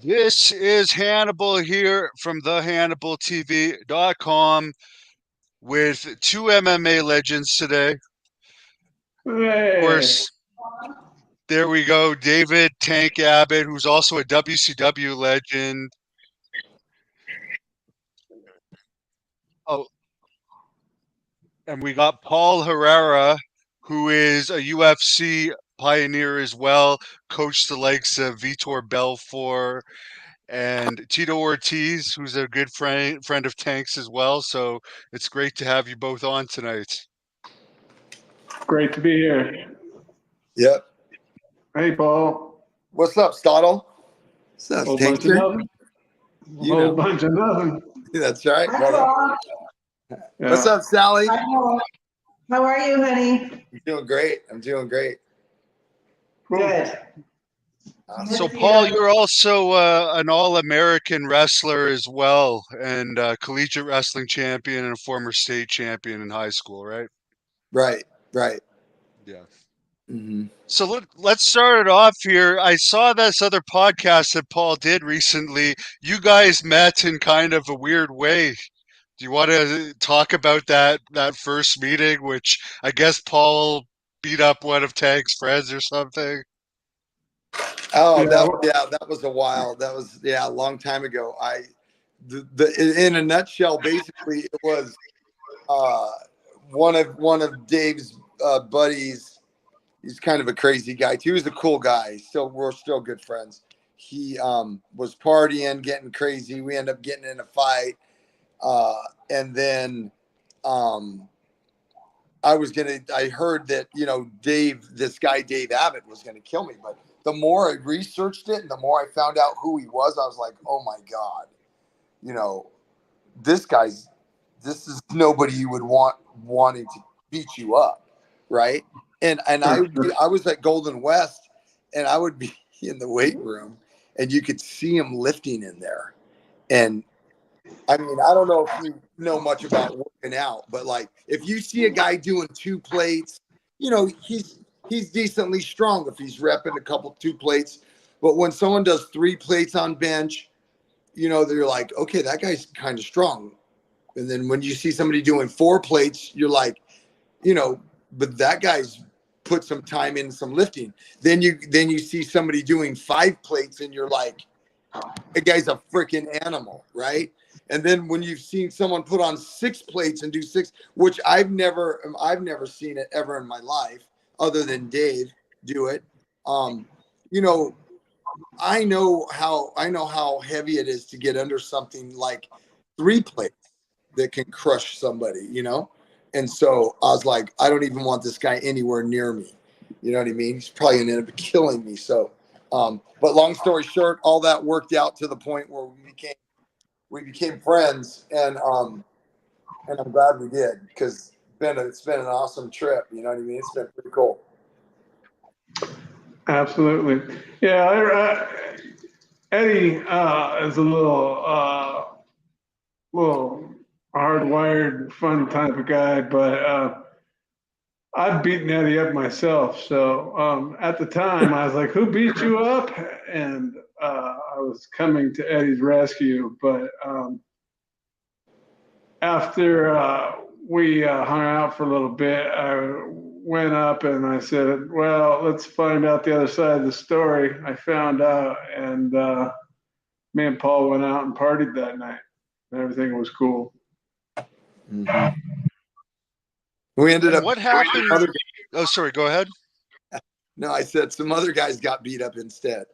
This is Hannibal here from thehannibaltv.com with two MMA legends today. Of Hey. course, there we go. David Tank Abbott, who's also a WCW legend. Oh, and we got Paul Herrera, who is a UFC pioneer as well, coached the likes of Vitor Belfort and Tito Ortiz, who's a good friend of Tank's as well. So it's great to have you both on tonight. Great to be here. Yep. Hey, Paul. What's up, Stottle? What's up, Whole bunch of Tankster? nothing. Whole bunch of nothing. That's right. Hi, Paul. Yeah. What's up, Sally? Hi, Paul. How are you, honey? I'm doing great. Cool. Good. So, Paul, you're also an All-American wrestler as well, and collegiate wrestling champion and a former state champion in high school, right? Right. Yeah. Mm-hmm. So let's start it off here. I saw this other podcast that Paul did recently. You guys met in kind of a weird way. Do you want to talk about that first meeting, which I guess Paul beat up one of Tank's friends or something? Oh, Yeah. that was a while. That was a long time ago. In a nutshell, basically, it was one of Dave's buddies. He's kind of a crazy guy too. He was a cool guy. We're still good friends. He was partying, getting crazy. We ended up getting in a fight, and then I heard that this guy Dave Abbott was gonna kill me. But the more I researched it and the more I found out who he was, I was like, oh my god, this is nobody you would wanting to beat you up, right? And I was at Golden West, and I would be in the weight room, and you could see him lifting in there. And I mean, I don't know if you know much about working out, but like if you see a guy doing 2 plates, he's decently strong if he's repping 2 plates. But when someone does 3 plates on bench, they're like, okay, that guy's kind of strong. And then when you see somebody doing 4 plates, you're like, but that guy's put some time in some lifting. Then you see somebody doing 5 plates, and you're like, that guy's a freaking animal, right? And then when you've seen someone put on 6 plates and do 6, which I've never seen it ever in my life, other than Dave do it. I know how heavy it is to get under something like 3 plates that can crush somebody, And so I was like, I don't even want this guy anywhere near me. You know what I mean? He's probably gonna end up killing me. So, but long story short, all that worked out to the point where we became friends, and I'm glad we did, because it's been an awesome trip. You know what I mean? It's been pretty cool. Absolutely. Yeah. Eddie is a little hardwired, fun type of guy, but I've beaten Eddie up myself. So at the time, I was like, "Who beat you up?" And I was coming to Eddie's rescue. But after we hung out for a little bit, I went up and I said, "Well, let's find out the other side of the story." I found out, and me and Paul went out and partied that night. And everything was cool. Mm-hmm. We ended up. What happened? Oh, sorry. Go ahead. No, I said some other guys got beat up instead.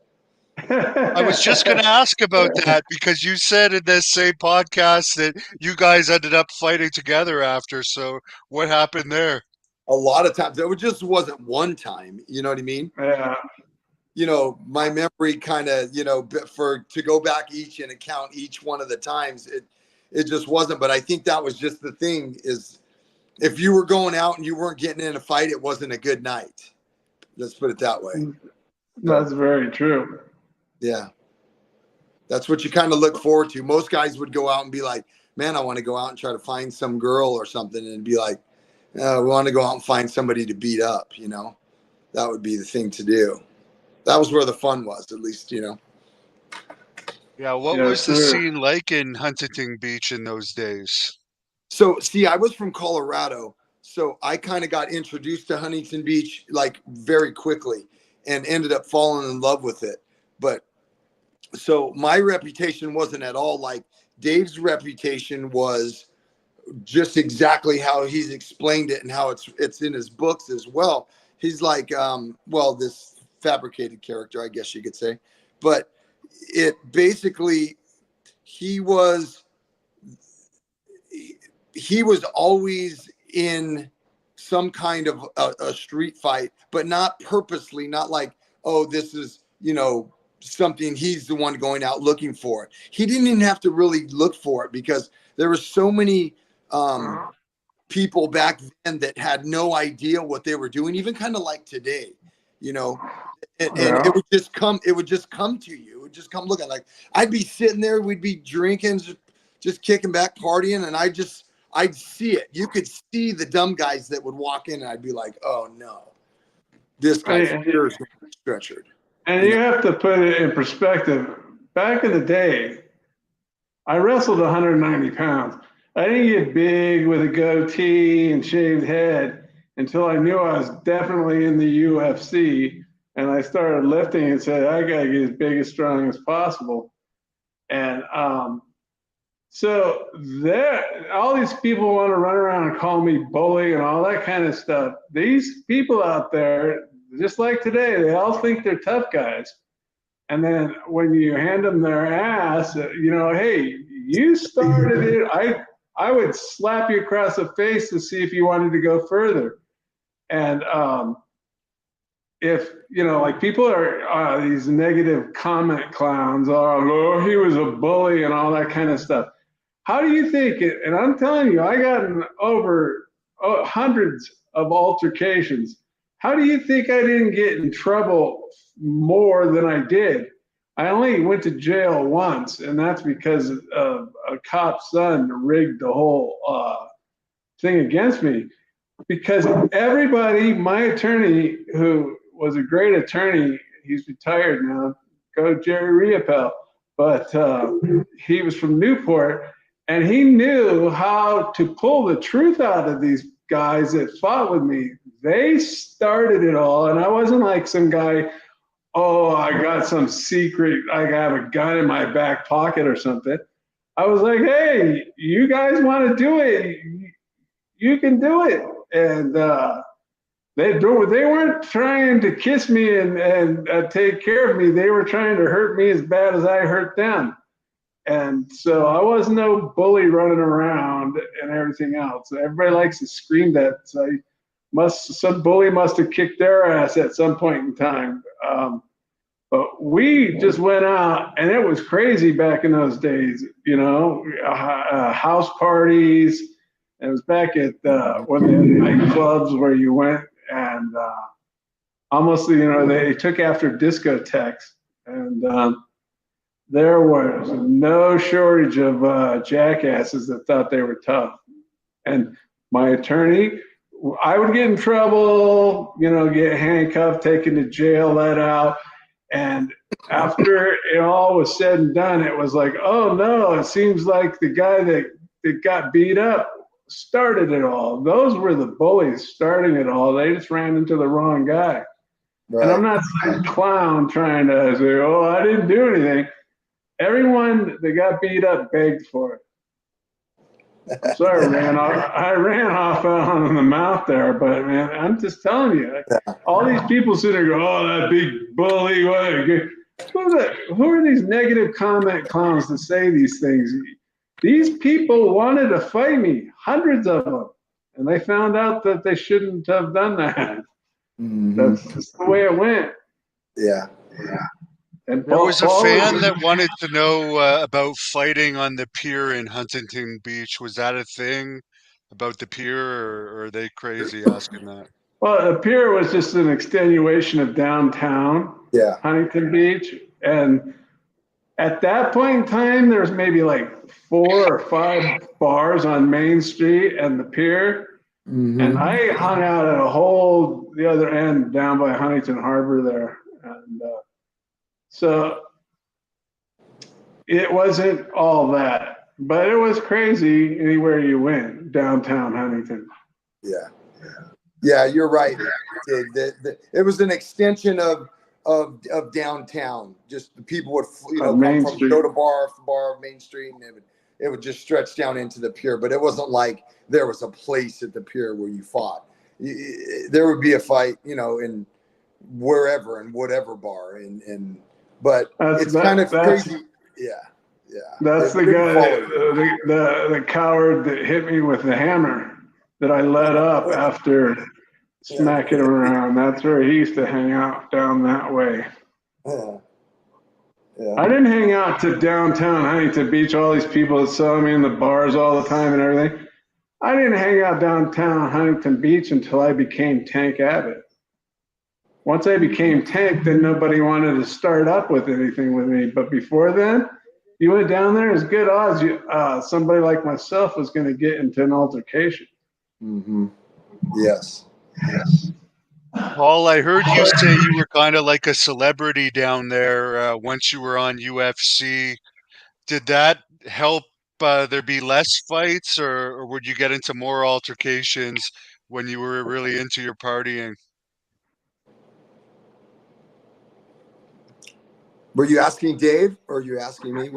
I was just going to ask about that, because you said in this same podcast that you guys ended up fighting together after. So what happened there? A lot of times. It just wasn't one time. You know what I mean? Yeah. My memory kind of, to go back and count each one of the times, it just wasn't. But I think that was just the thing, is if you were going out and you weren't getting in a fight, it wasn't a good night. Let's put it that way. That's very true. Yeah. That's what you kind of look forward to. Most guys would go out and be like, man, I want to go out and try to find some girl or something, and be like, we want to go out and find somebody to beat up, That would be the thing to do. That was where the fun was, at least, Yeah, what Yes, was the sir. scene like in Huntington Beach in those days? So, see, I was from Colorado, so I kind of got introduced to Huntington Beach like very quickly and ended up falling in love with it. But so my reputation wasn't at all like Dave's reputation was just exactly how he's explained it and how it's in his books as well. He's like, well, this fabricated character, I guess you could say, but it basically he was he was always in some kind of a street fight, but not purposely, not like, oh, this is, something he's the one going out looking for it. He didn't even have to really look for it because there were so many people back then that had no idea what they were doing, even kind of like today, you know, and Yeah. it would just come to you. It would just come looking like I'd be sitting there, we'd be drinking, just kicking back, partying, and I'd see it. You could see the dumb guys that would walk in, and I'd be like, "Oh no, this guy sure is stretchered." And you have to put it in perspective. Back in the day, I wrestled 190 pounds. I didn't get big with a goatee and shaved head until I knew I was definitely in the UFC. And I started lifting and said, I got to get as big, as strong as possible. And so there, all these people want to run around and call me bully and all that kind of stuff. These people out there, just like today, they all think they're tough guys. And then when you hand them their ass, hey, you started it. I would slap you across the face to see if you wanted to go further. And if, like people are these negative comment clowns, oh, he was a bully and all that kind of stuff. How do you think it? And I'm telling you, I got over hundreds of altercations. How do you think I didn't get in trouble more than I did? I only went to jail once, and that's because a cop's son rigged the whole thing against me. Because everybody, my attorney, who was a great attorney, he's retired now, go Jerry Riopel, but he was from Newport, and he knew how to pull the truth out of these guys that fought with me. They started it all, and I wasn't like some guy, oh, I got some secret, I have a gun in my back pocket or something. I was like, hey, you guys want to do it? You can do it. And they weren't trying to kiss me and take care of me. They were trying to hurt me as bad as I hurt them. And so I was no bully running around and everything else. Everybody likes to scream that. So some bully must have kicked their ass at some point in time. But we just went out, and it was crazy back in those days. House parties. It was back at one of the nightclubs where you went, and almost, they took after discotheques, and there was no shortage of jackasses that thought they were tough. And my attorney, I would get in trouble, get handcuffed, taken to jail, let out. And after it all was said and done, it was like, oh no, it seems like the guy that got beat up started it all. Those were the bullies starting it all. They just ran into the wrong guy. Right. And I'm not some clown trying to say, oh, I didn't do anything. Everyone that got beat up begged for it. I'm sorry, I ran off on the mouth there, but man, I'm just telling you, all these people sitting there go, oh, that big bully. Who are these negative comment clowns to say these things? These people wanted to fight me, hundreds of them, and they found out that they shouldn't have done that. Mm-hmm. That's just the way it went. Yeah. And there was a fan that wanted to know about fighting on the pier in Huntington Beach. Was that a thing about the pier, or are they crazy asking that? Well, the pier was just an extenuation of downtown Huntington Beach. And at that point in time, there's maybe like 4 or 5 bars on Main Street and the pier. Mm-hmm. And I hung out at the other end down by Huntington Harbor there. And so it wasn't all that, but it was crazy anywhere you went downtown Huntington. Yeah. Yeah, you're right, Dave. It was an extension of downtown. Just the people would come Main from Street. go to bar, Main Street, and it would just stretch down into the pier. But it wasn't like there was a place at the pier where you fought. There would be a fight, in wherever and whatever bar, but it's kind of crazy. Yeah. That's the guy, the coward that hit me with the hammer that I let up after smacking him around. That's where he used to hang out, down that way. Yeah. I didn't hang out to downtown Huntington Beach, all these people that saw me in the bars all the time and everything. I didn't hang out downtown Huntington Beach until I became Tank Abbott. Once I became Tank, then nobody wanted to start up with anything with me. But before then, you went down there, it's good odds somebody like myself was going to get into an altercation. Mm-hmm. Yes. Paul, I heard you say you were kind of like a celebrity down there once you were on UFC. Did that help there be less fights, or would you get into more altercations when you were really into your partying? Were you asking Dave, or are you asking me?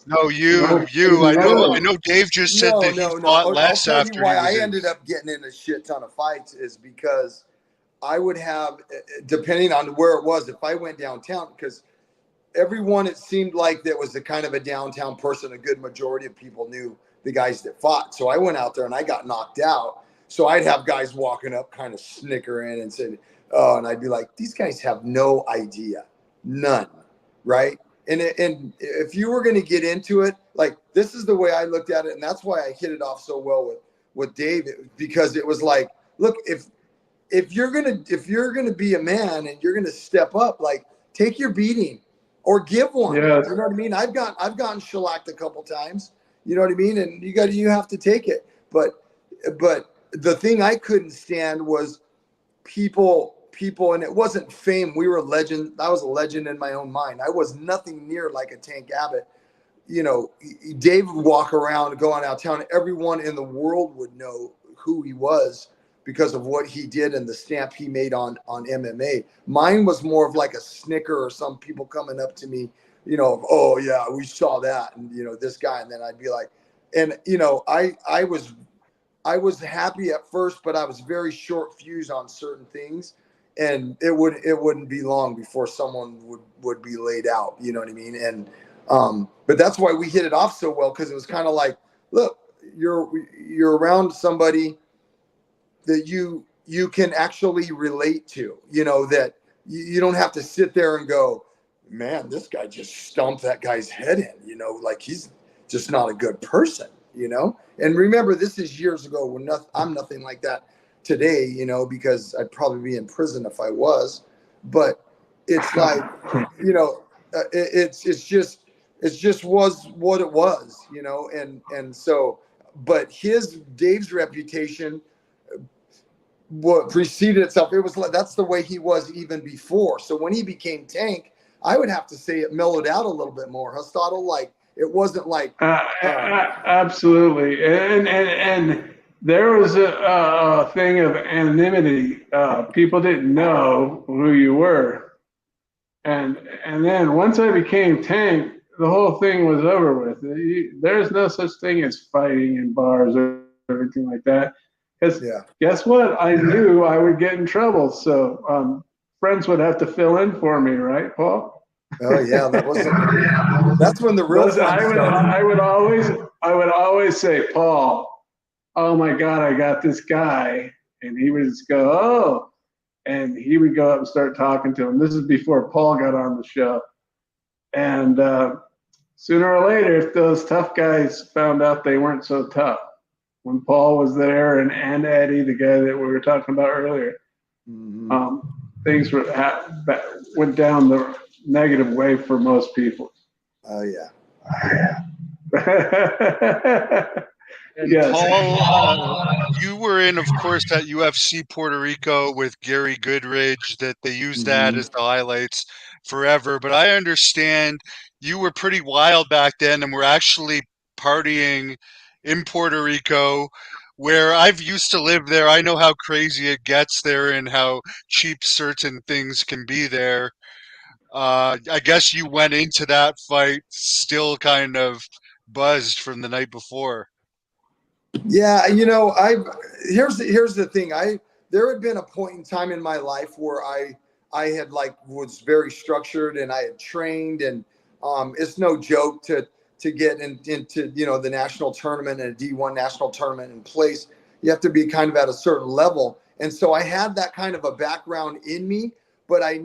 No, you. I know. Dave just said that he fought less I'll tell you after why he was I in. ended up getting in a shit ton of fights is because I would have, depending on where it was, if I went downtown, because everyone, it seemed like that was a kind of a downtown person. A good majority of people knew the guys that fought. So I went out there and I got knocked out. So I'd have guys walking up kind of snickering and said, oh, and I'd be like, these guys have no idea. None. Right. And if you were going to get into it, like, this is the way I looked at it. And that's why I hit it off so well with Dave, because it was like, look, if you're going to be a man and you're going to step up, like, take your beating or give one. Yeah. You know what I mean? I've gotten shellacked a couple times, you know what I mean? And you have to take it. But the thing I couldn't stand was people, and it wasn't fame. We were a legend. I was a legend in my own mind. I was nothing near like a Tank Abbott. Dave would walk around going out of town. Everyone in the world would know who he was because of what he did and the stamp he made on MMA. Mine was more of like a snicker or some people coming up to me, oh yeah, we saw that. And, this guy. And then I'd be like, and, I was happy at first, but I was very short fused on certain things. And it wouldn't be long before someone would be laid out. You know what I mean? And, but that's why we hit it off so well. Cause it was kind of like, look, you're around somebody that you can actually relate to, that you don't have to sit there and go, man, this guy just stomped that guy's head in, like he's just not a good person, And remember, this is years ago when I'm nothing like that today, because I'd probably be in prison if I was. But it's like, it's just was what it was, and so, but Dave's reputation what preceded itself. It was like, that's the way he was even before. So when he became Tank, I would have to say it mellowed out a little bit more. Hostile, like, it wasn't like absolutely. And there was a thing of anonymity. People didn't know who you were. And then once I became Tank, the whole thing was over with. There's no such thing as fighting in bars or everything like that. Because guess what? I knew I would get in trouble. So friends would have to fill in for me, right, Paul? Oh yeah, that's when the real fun started. I would always say, Paul, oh my God, I got this guy. And he would just go, oh. And he would go up and start talking to him. This is before Paul got on the show. And sooner or later, if those tough guys found out they weren't so tough, when Paul was there and Eddie, the guy that we were talking about earlier, things went down the negative way for most people. Oh yeah. And yes. Paul, you were in, of course, that UFC Puerto Rico with Gary Goodridge that they used that as the highlights forever. But I understand you were pretty wild back then and were actually partying in Puerto Rico, where I've used to live there. I know how crazy it gets there and how cheap certain things can be there. I guess you went into that fight still kind of buzzed from the night before. Yeah, here's the thing. There had been a point in time in my life where I had like was very structured and I had trained, and it's no joke to get into the national tournament and a D1 national tournament in place. You have to be kind of at a certain level, and so I had that kind of a background in me, but I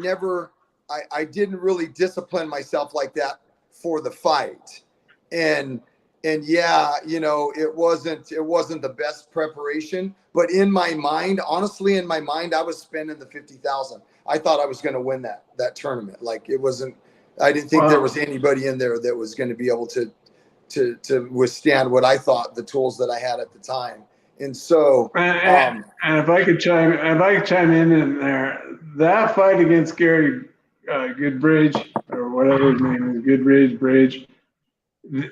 didn't really discipline myself like that for the fight, and yeah, it wasn't the best preparation, but in my mind, honestly, in my mind, I was spending the 50,000. I thought I was going to win that tournament. Like it wasn't. I didn't think there was anybody in there that was going to be able to withstand what I thought the tools that I had at the time. And so, And if I could chime in there, that fight against Gary Goodbridge or whatever his name is, Bridge,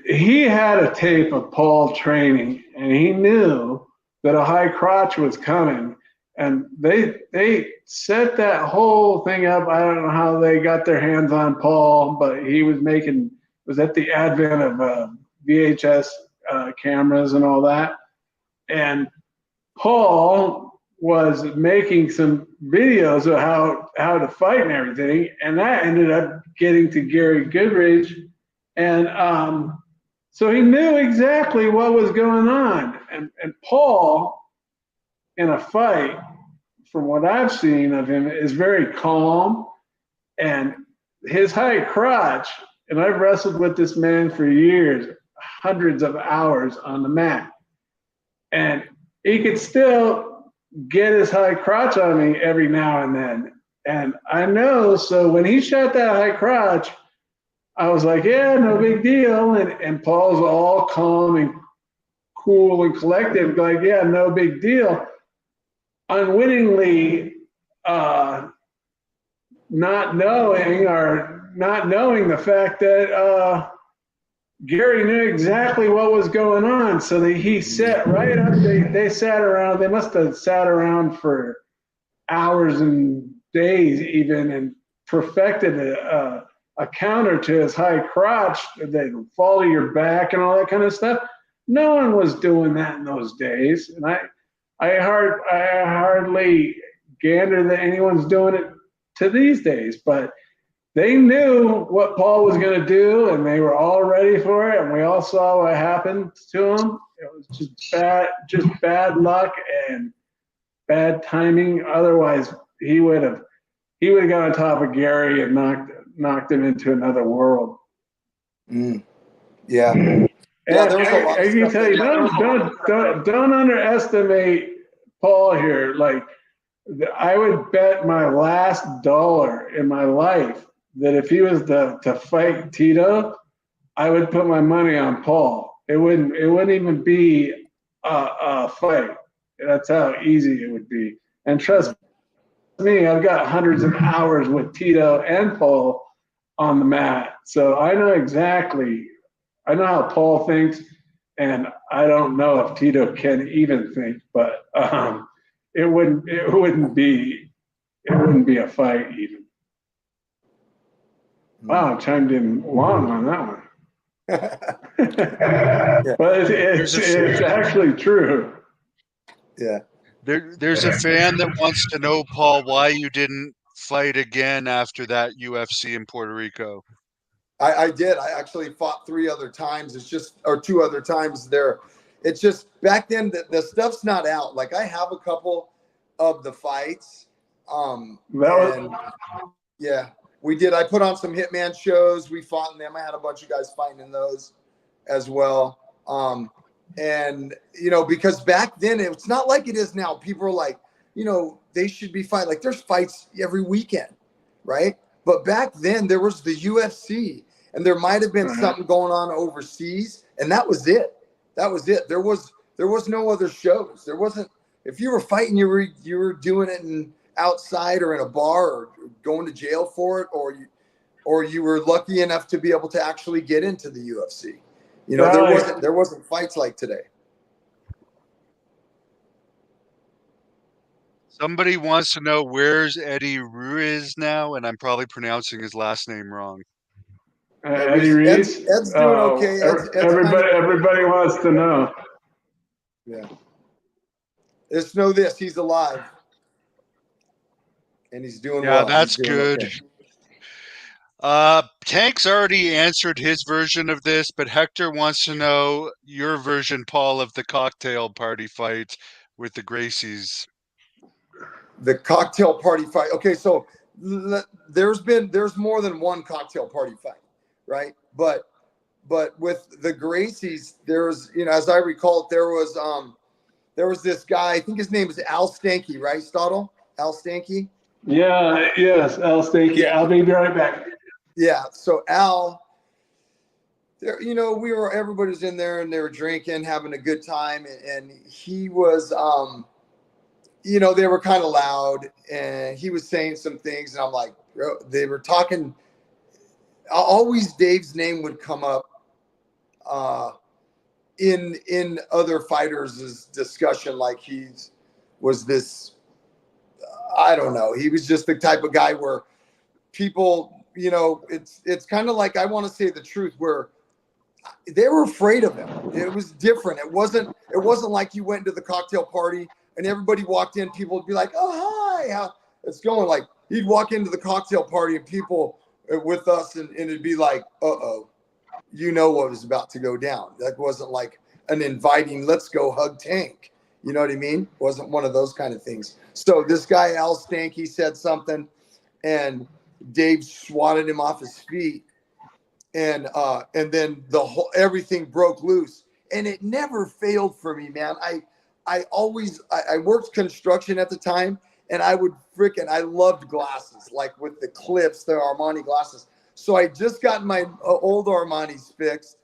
he had a tape of Paul training, and he knew that a high crotch was coming. And they set that whole thing up. I don't know how they got their hands on Paul, but he was at the advent of VHS cameras and all that. And Paul was making some videos of how to fight and everything, and that ended up getting to Gary Goodridge, and so he knew exactly what was going on. And Paul, in a fight, from what I've seen of him, is very calm, and his high crotch. And I've wrestled with this man for years, hundreds of hours on the mat, and he could still get his high crotch on me every now and then. And I know, so when he shot that high crotch, I was like, yeah, no big deal. And Paul's all calm and cool and collected, like, yeah, no big deal. Unwittingly, not knowing the fact that Gary knew exactly what was going on. So he sat right up. They sat around. They must have sat around for hours and days even, and perfected a counter to his high crotch that fall to your back and all that kind of stuff. No one was doing that in those days, and I hardly gander that anyone's doing it to these days. But they knew what Paul was going to do, and they were all ready for it. And we all saw what happened to him. It was just bad luck and bad timing. Otherwise, he would have got on top of Gary and knocked him into another world. Yeah. And There was a lot I of can stuff tell you, don't underestimate Paul here. Like, I would bet my last dollar in my life that if he was to fight Tito, I would put my money on Paul. It wouldn't even be a fight. That's how easy it would be. And trust me, I've got hundreds of hours with Tito and Paul on the mat, so I know how Paul thinks, and I don't know if Tito can even think, but it wouldn't be a fight even. Wow, I chimed in long on that one. But it's actually true. Yeah. There's a fan that wants to know, Paul, why you didn't fight again after that UFC in Puerto Rico. I did. I actually fought 3 other times. Or 2 other times there. It's just back then the stuff's not out. Like I have a couple of the fights. Yeah, we did. I put on some Hitman shows. We fought in them. I had a bunch of guys fighting in those as well. And because back then it's not like it is now. People are like, they should be fighting. Like there's fights every weekend, right? But back then there was the UFC, and there might have been something going on overseas, and that was it. There was no other shows. There wasn't. If you were fighting, you were doing it outside or in a bar or going to jail for it, or or you were lucky enough to be able to actually get into the UFC. You know, Right. there wasn't fights like today. Somebody wants to know where's Eddie Ruiz now, and I'm probably pronouncing his last name wrong. Eddie Reese. Ed's doing okay. Ed's Everybody wants to know. Yeah. Just know this: he's alive, and he's doing well. That's he's doing good. Okay. Tank's already answered his version of this, but Hector wants to know your version, Paul, of the cocktail party fight with the Gracies. The cocktail party fight. Okay, so there's more than one cocktail party fight, right? But with the Gracies, there's, you know, as I recall, there was this guy. I think his name is Al Stanky, right, Stottle? Al Stanky. Yeah. Yes, Al Stanky. I'll be right back. Yeah. So Al, there, you know, everybody was in there and they were drinking, having a good time, and he was, you know, they were kind of loud, and he was saying some things, and I'm like, bro, they were talking. Always Dave's name would come up in other fighters' discussion, like was this, I don't know, he was just the type of guy where people, you know, it's kind of like, I want to say the truth, where they were afraid of him. It was different. It wasn't like you went into the cocktail party and everybody walked in, people would be like, oh, hi, how it's going. Like, he'd walk into the cocktail party and people with us, and it'd be like, uh-oh, you know what was about to go down. That wasn't like an inviting, let's go hug Tank. You know what I mean? Wasn't one of those kind of things. So this guy, Al Stanky, said something, and Dave swatted him off his feet. And then everything broke loose, and it never failed for me, man. I worked construction at the time, and I loved glasses, like with the clips, the Armani glasses. So I just got my old Armanis fixed,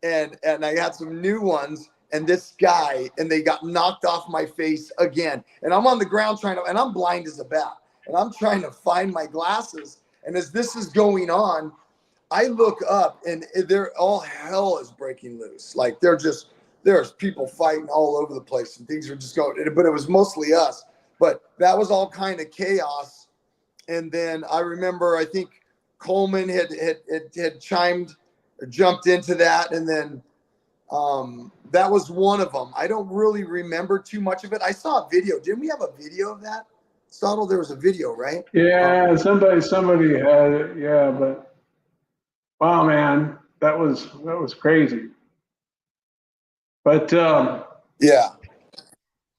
and I had some new ones, and this guy, and they got knocked off my face again. And I'm on the ground and I'm blind as a bat, and I'm trying to find my glasses. And as this is going on, I look up, and all hell is breaking loose. Like, there's people fighting all over the place, and things were just going, but it was mostly us. But that was all kind of chaos. And then I remember, I think Coleman had jumped into that. And then that was one of them. I don't really remember too much of it. I saw a video. Didn't we have a video of that? Stottle, there was a video, right? Yeah, somebody had it. Yeah, but wow, man, that was crazy. But yeah,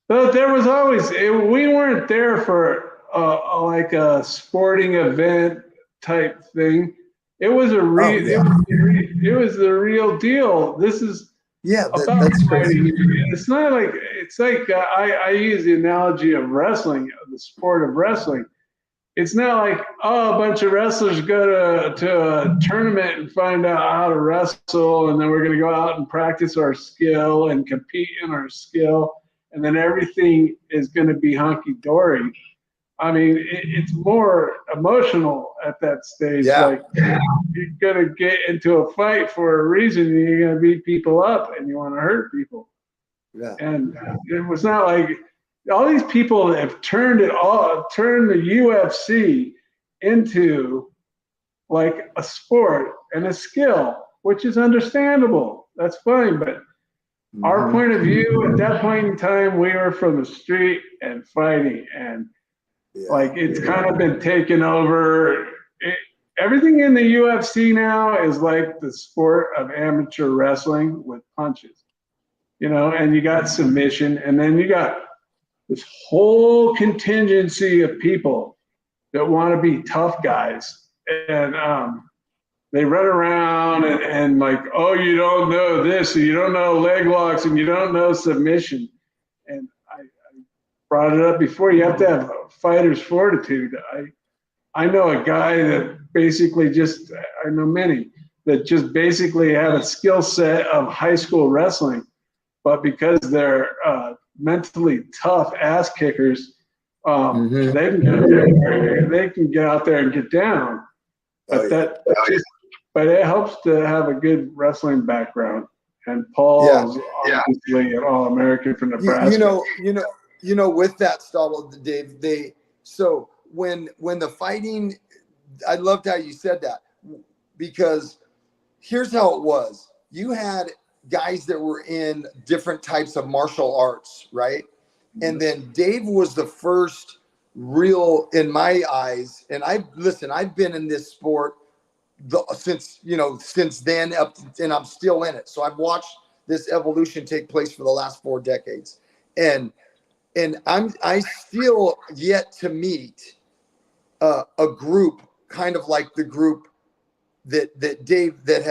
but there was always, we weren't there for like a sporting event type thing. It was it was the real deal. This is that's crazy. It's not like, it's like I use the analogy of wrestling, the sport of wrestling. It's not like, oh, a bunch of wrestlers go to a tournament and find out how to wrestle, and then we're going to go out and practice our skill and compete in our skill, and then everything is going to be hunky-dory. I mean, it's more emotional at that stage. Yeah. Like, you're going to get into a fight for a reason, and you're going to beat people up, and you want to hurt people. Yeah. And it was not like, all these people have turned the UFC into like a sport and a skill, which is understandable. That's fine. But our point of view at that point in time, we were from the street and fighting, and like, it's kind of been taken over. Everything in the UFC now is like the sport of amateur wrestling with punches, you know, and you got submission, and then you got this whole contingency of people that want to be tough guys, and they run around and like, oh, you don't know this, and you don't know leg locks, and you don't know submission. And I brought it up before. You have to have a fighter's fortitude. I know a guy that basically I know many that just basically have a skill set of high school wrestling, but because they're mentally tough ass kickers, they can get out there and get down. But but it helps to have a good wrestling background. And Paul is obviously an All-American from Nebraska. With that, Stubble, Dave, so when the fighting, I loved how you said that, because here's how it was. You had guys that were in different types of martial arts, right? And then Dave was the first real, in my eyes, and I've been in this sport since then and I'm still in it. So I've watched this evolution take place for the last 4 decades. And I still yet to meet a group kind of like the group that Dave that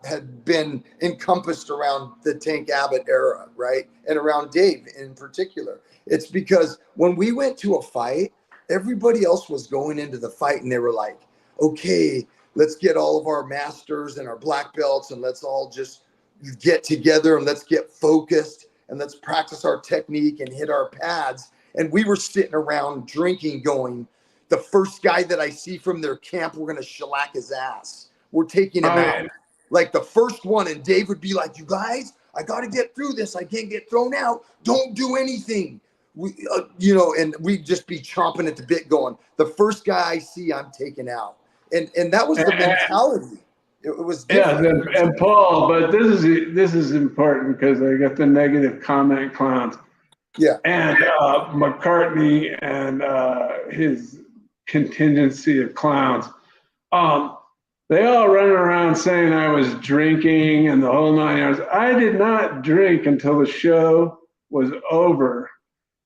had been encompassed around the Tank Abbott era, right? And around Dave in particular. It's because when we went to a fight, everybody else was going into the fight and they were like, okay, let's get all of our masters and our black belts and let's all just get together and let's get focused and let's practice our technique and hit our pads. And we were sitting around drinking going, the first guy that I see from their camp, we're going to shellac his ass. We're taking him out. Like the first one. And Dave would be like, you guys, I got to get through this. I can't get thrown out. Don't do anything. And we'd just be chomping at the bit going, the first guy I see, I'm taking out. And that was the mentality. It was different. Yeah, and Paul, but this is important because I got the negative comment clowns. Yeah. And McCartney and his contingency of clowns. They all run around saying I was drinking and the whole 9 yards. I did not drink until the show was over.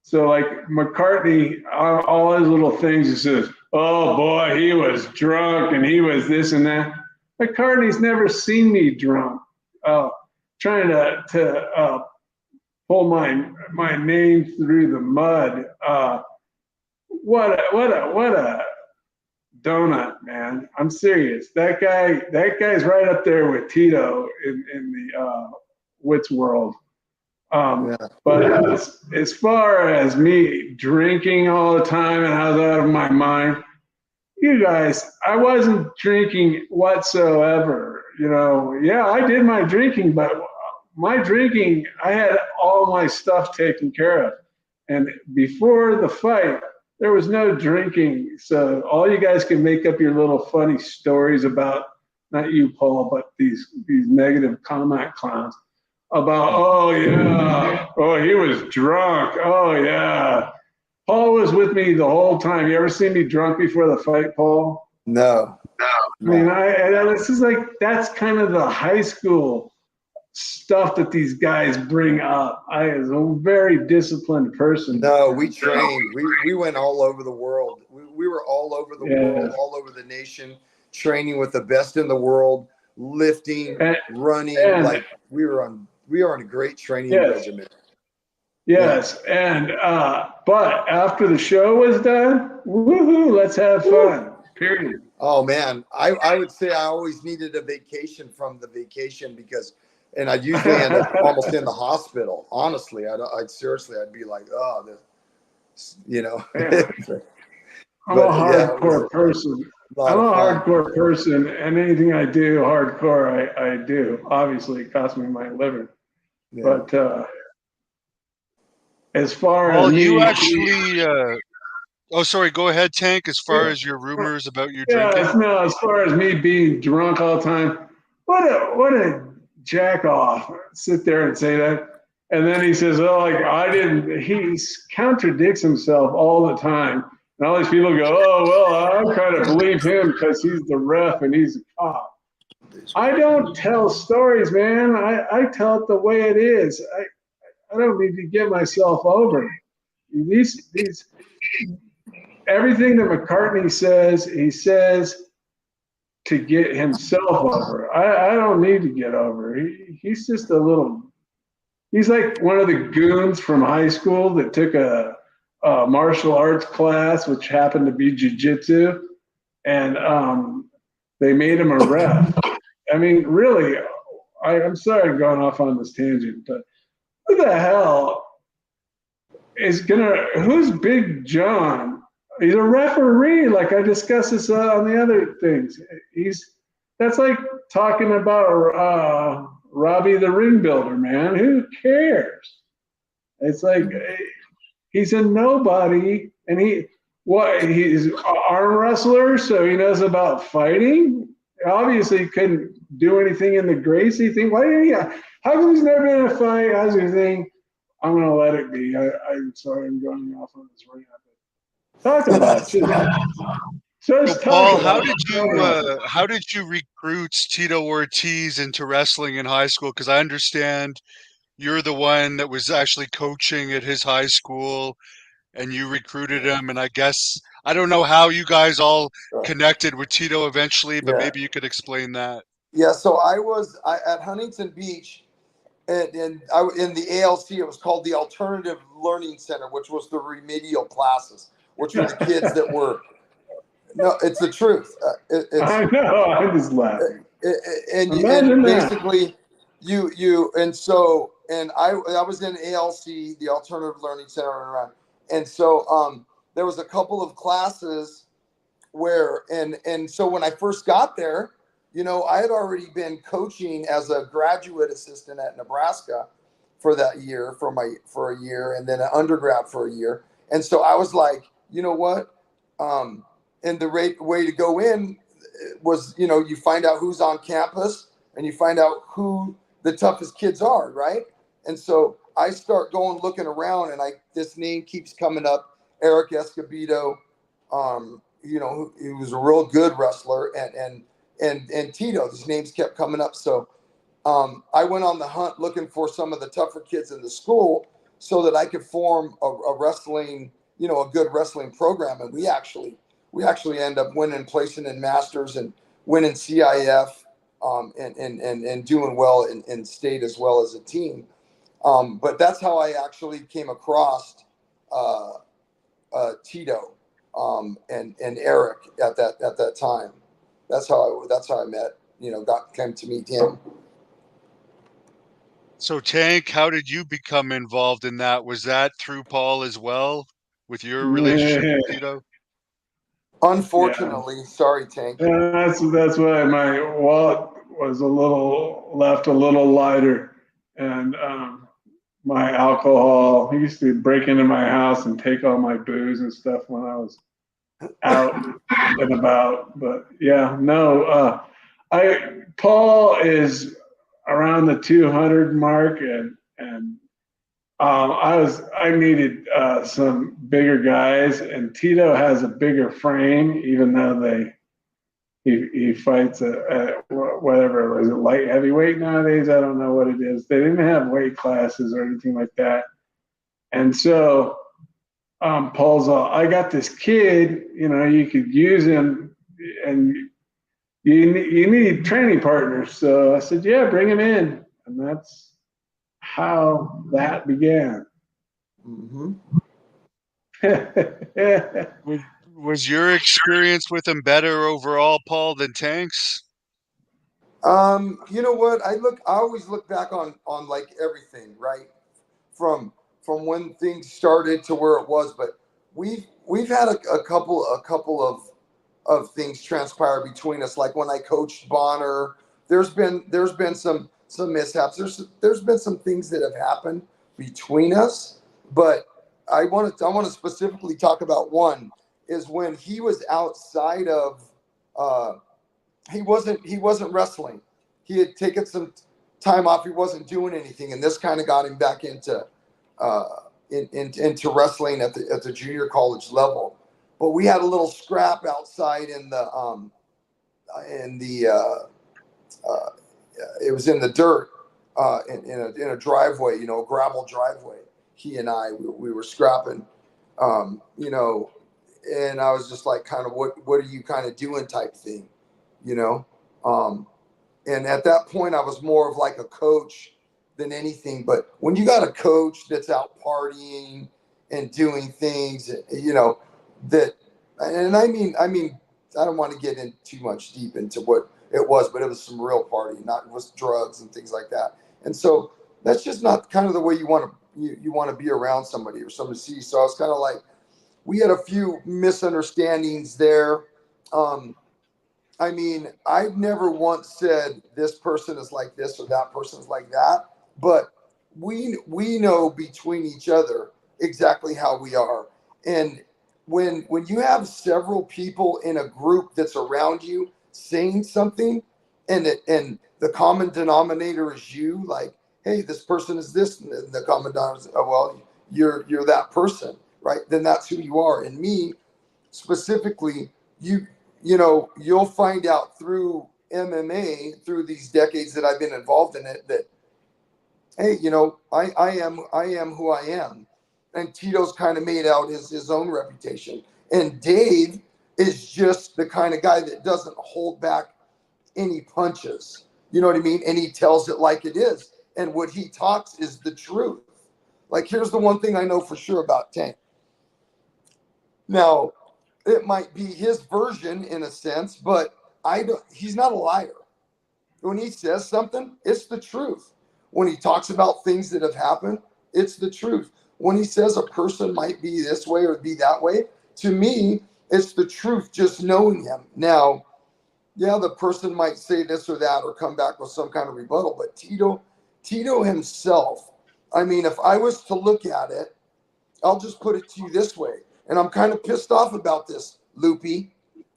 So like McCartney, all his little things, he says, oh boy, he was drunk and he was this and that. McCartney's never seen me drunk. Trying to pull my name through the mud. What a donut, man. I'm serious. That guy's right up there with Tito in the wits world. But as far as me drinking all the time and I was out of my mind, you guys, I wasn't drinking whatsoever. I did my drinking, but my drinking, I had all my stuff taken care of. And before the fight, there was no drinking. So all you guys can make up your little funny stories about, not you, Paul, but these negative comment clowns about, oh, yeah, oh, he was drunk. Oh, yeah. Paul was with me the whole time. You ever seen me drunk before the fight, Paul? No. I mean, this is like, that's kind of the high school stuff that these guys bring up. I was a very disciplined person. No, we trained. We went all over the world. We were all over the world, all over the nation, training with the best in the world, lifting, running. Like we were on a great training regimen. Yes, and but after the show was done, woohoo, let's have fun. Period. Oh man, I would say I always needed a vacation from the vacation because, and I'd usually end up almost in the hospital. Honestly, I'd be like, oh, Yeah. I'm a hardcore person. I'm a hardcore person, and anything I do hardcore, I do. Obviously, it cost me my liver, but. As far as me, you actually. Oh, sorry. Go ahead, Tank. As far as your rumors about you drinking. No. As far as me being drunk all the time, what a jack off. Sit there and say that, and then he says, "Oh, like I didn't." He contradicts himself all the time, and all these people go, "Oh, well, I kind of believe him because he's the ref and he's a cop." I don't tell stories, man. I tell it the way it is. I don't need to get myself over. These everything that McCartney says, he says to get himself over. I don't need to get over. He's just he's like one of the goons from high school that took a martial arts class, which happened to be jiu-jitsu, and they made him a ref. I mean, really, I'm sorry I'm going off on this tangent, but who the hell who's Big John He's a referee. Like I discussed this on the other things. That's like talking about Robbie the ring builder, man. Who cares? It's like he's a nobody, and he's an arm wrestler, so he knows about fighting. Obviously, he couldn't do anything in the Gracie thing. Why did he? How come he's never been in a fight? How's your thing? I'm gonna let it be. I'm sorry, I'm going off on this rant. Talk about it. Just talk Paul, about how did you recruit Tito Ortiz into wrestling in high school? Because I understand you're the one that was actually coaching at his high school, and you recruited him. And I guess I don't know how you guys all connected with Tito eventually, but Yeah. maybe you could explain that. Yeah. So I was at Huntington Beach, and in the ALC. It was called the Alternative Learning Center, which was the remedial classes, which were the kids that were. No, it's the truth. I know. I'm just laughing. And basically, I was in ALC, the Alternative Learning Center, around, and so there was a couple of classes where and so when I first got there, I had already been coaching as a graduate assistant at Nebraska for that year for a year, and then an undergrad for a year, and so I was like, you know what, and the way to go in was, you find out who's on campus and you find out who the toughest kids are, right? And so I start looking around, and this name keeps coming up, Eric Escobedo. He was a real good wrestler, and Tito. These names kept coming up, so I went on the hunt looking for some of the tougher kids in the school so that I could form a wrestling, a good wrestling program, and we actually end up placing in masters and winning CIF, and doing well in state as well as a team. But that's how I actually came across Tito, and Eric at that time. That's how I met. Came to meet him. So, Tank, how did you become involved in that? Was that through Paul as well, with your relationship with Tito? Unfortunately, sorry, Tank. That's why my wallet was left a little lighter, and my alcohol. He used to break into my house and take all my booze and stuff when I was out and about. But yeah, no, Paul is around the 200 mark, and I needed some bigger guys, and Tito has a bigger frame, even though he fights whatever, is it light heavyweight nowadays? I don't know what it is. They didn't have weight classes or anything like that, and so Paul's all, I got this kid, you could use him, and you need training partners. So I said, yeah, bring him in, and that's how that began. Mm-hmm. Was your experience with him better overall, Paul, than Tank's? You know what? I always look back on like everything, right? From when things started to where it was, but we've had a couple of things transpire between us. Like when I coached Bonner, there's been some mishaps. There's been some things that have happened between us, but I want to specifically talk about one is when he was outside of he wasn't wrestling. He had taken some time off. He wasn't doing anything, and this kind of got him back into wrestling at the junior college level. But we had a little scrap outside in the it was in the dirt, in a driveway, a gravel driveway. He and I we were scrapping, and I was just like, kind of, what are you kind of doing type thing, and at that point I was more of like a coach than anything. But when you got a coach that's out partying and doing things, that, and I mean, I don't want to get in too much deep into what it was, but it was some real partying, not with drugs and things like that. And so that's just not kind of the way you want to be around somebody or somebody to see. So I was kind of like, we had a few misunderstandings there. Um, I mean, I've never once said this person is like this or that person's like that, but we know between each other exactly how we are. And when you have several people in a group that's around you saying something, and the common denominator is you, like, hey, this person is this, and the common denominator is, oh well, you're that person, right? Then that's who you are. And me specifically, you'll find out through MMA, through these decades that I've been involved in it, that hey, I am who I am. And Tito's kind of made out his own reputation. And Dave is just the kind of guy that doesn't hold back any punches. You know what I mean? And he tells it like it is. And what he talks is the truth. Like, here's the one thing I know for sure about Tank. Now, it might be his version in a sense, but he's not a liar. When he says something, it's the truth. When he talks about things that have happened, it's the truth. When he says a person might be this way or be that way, to me, it's the truth just knowing him. Now, yeah, the person might say this or that or come back with some kind of rebuttal, but Tito himself, I mean, if I was to look at it, I'll just put it to you this way. And I'm kind of pissed off about this, Loopy.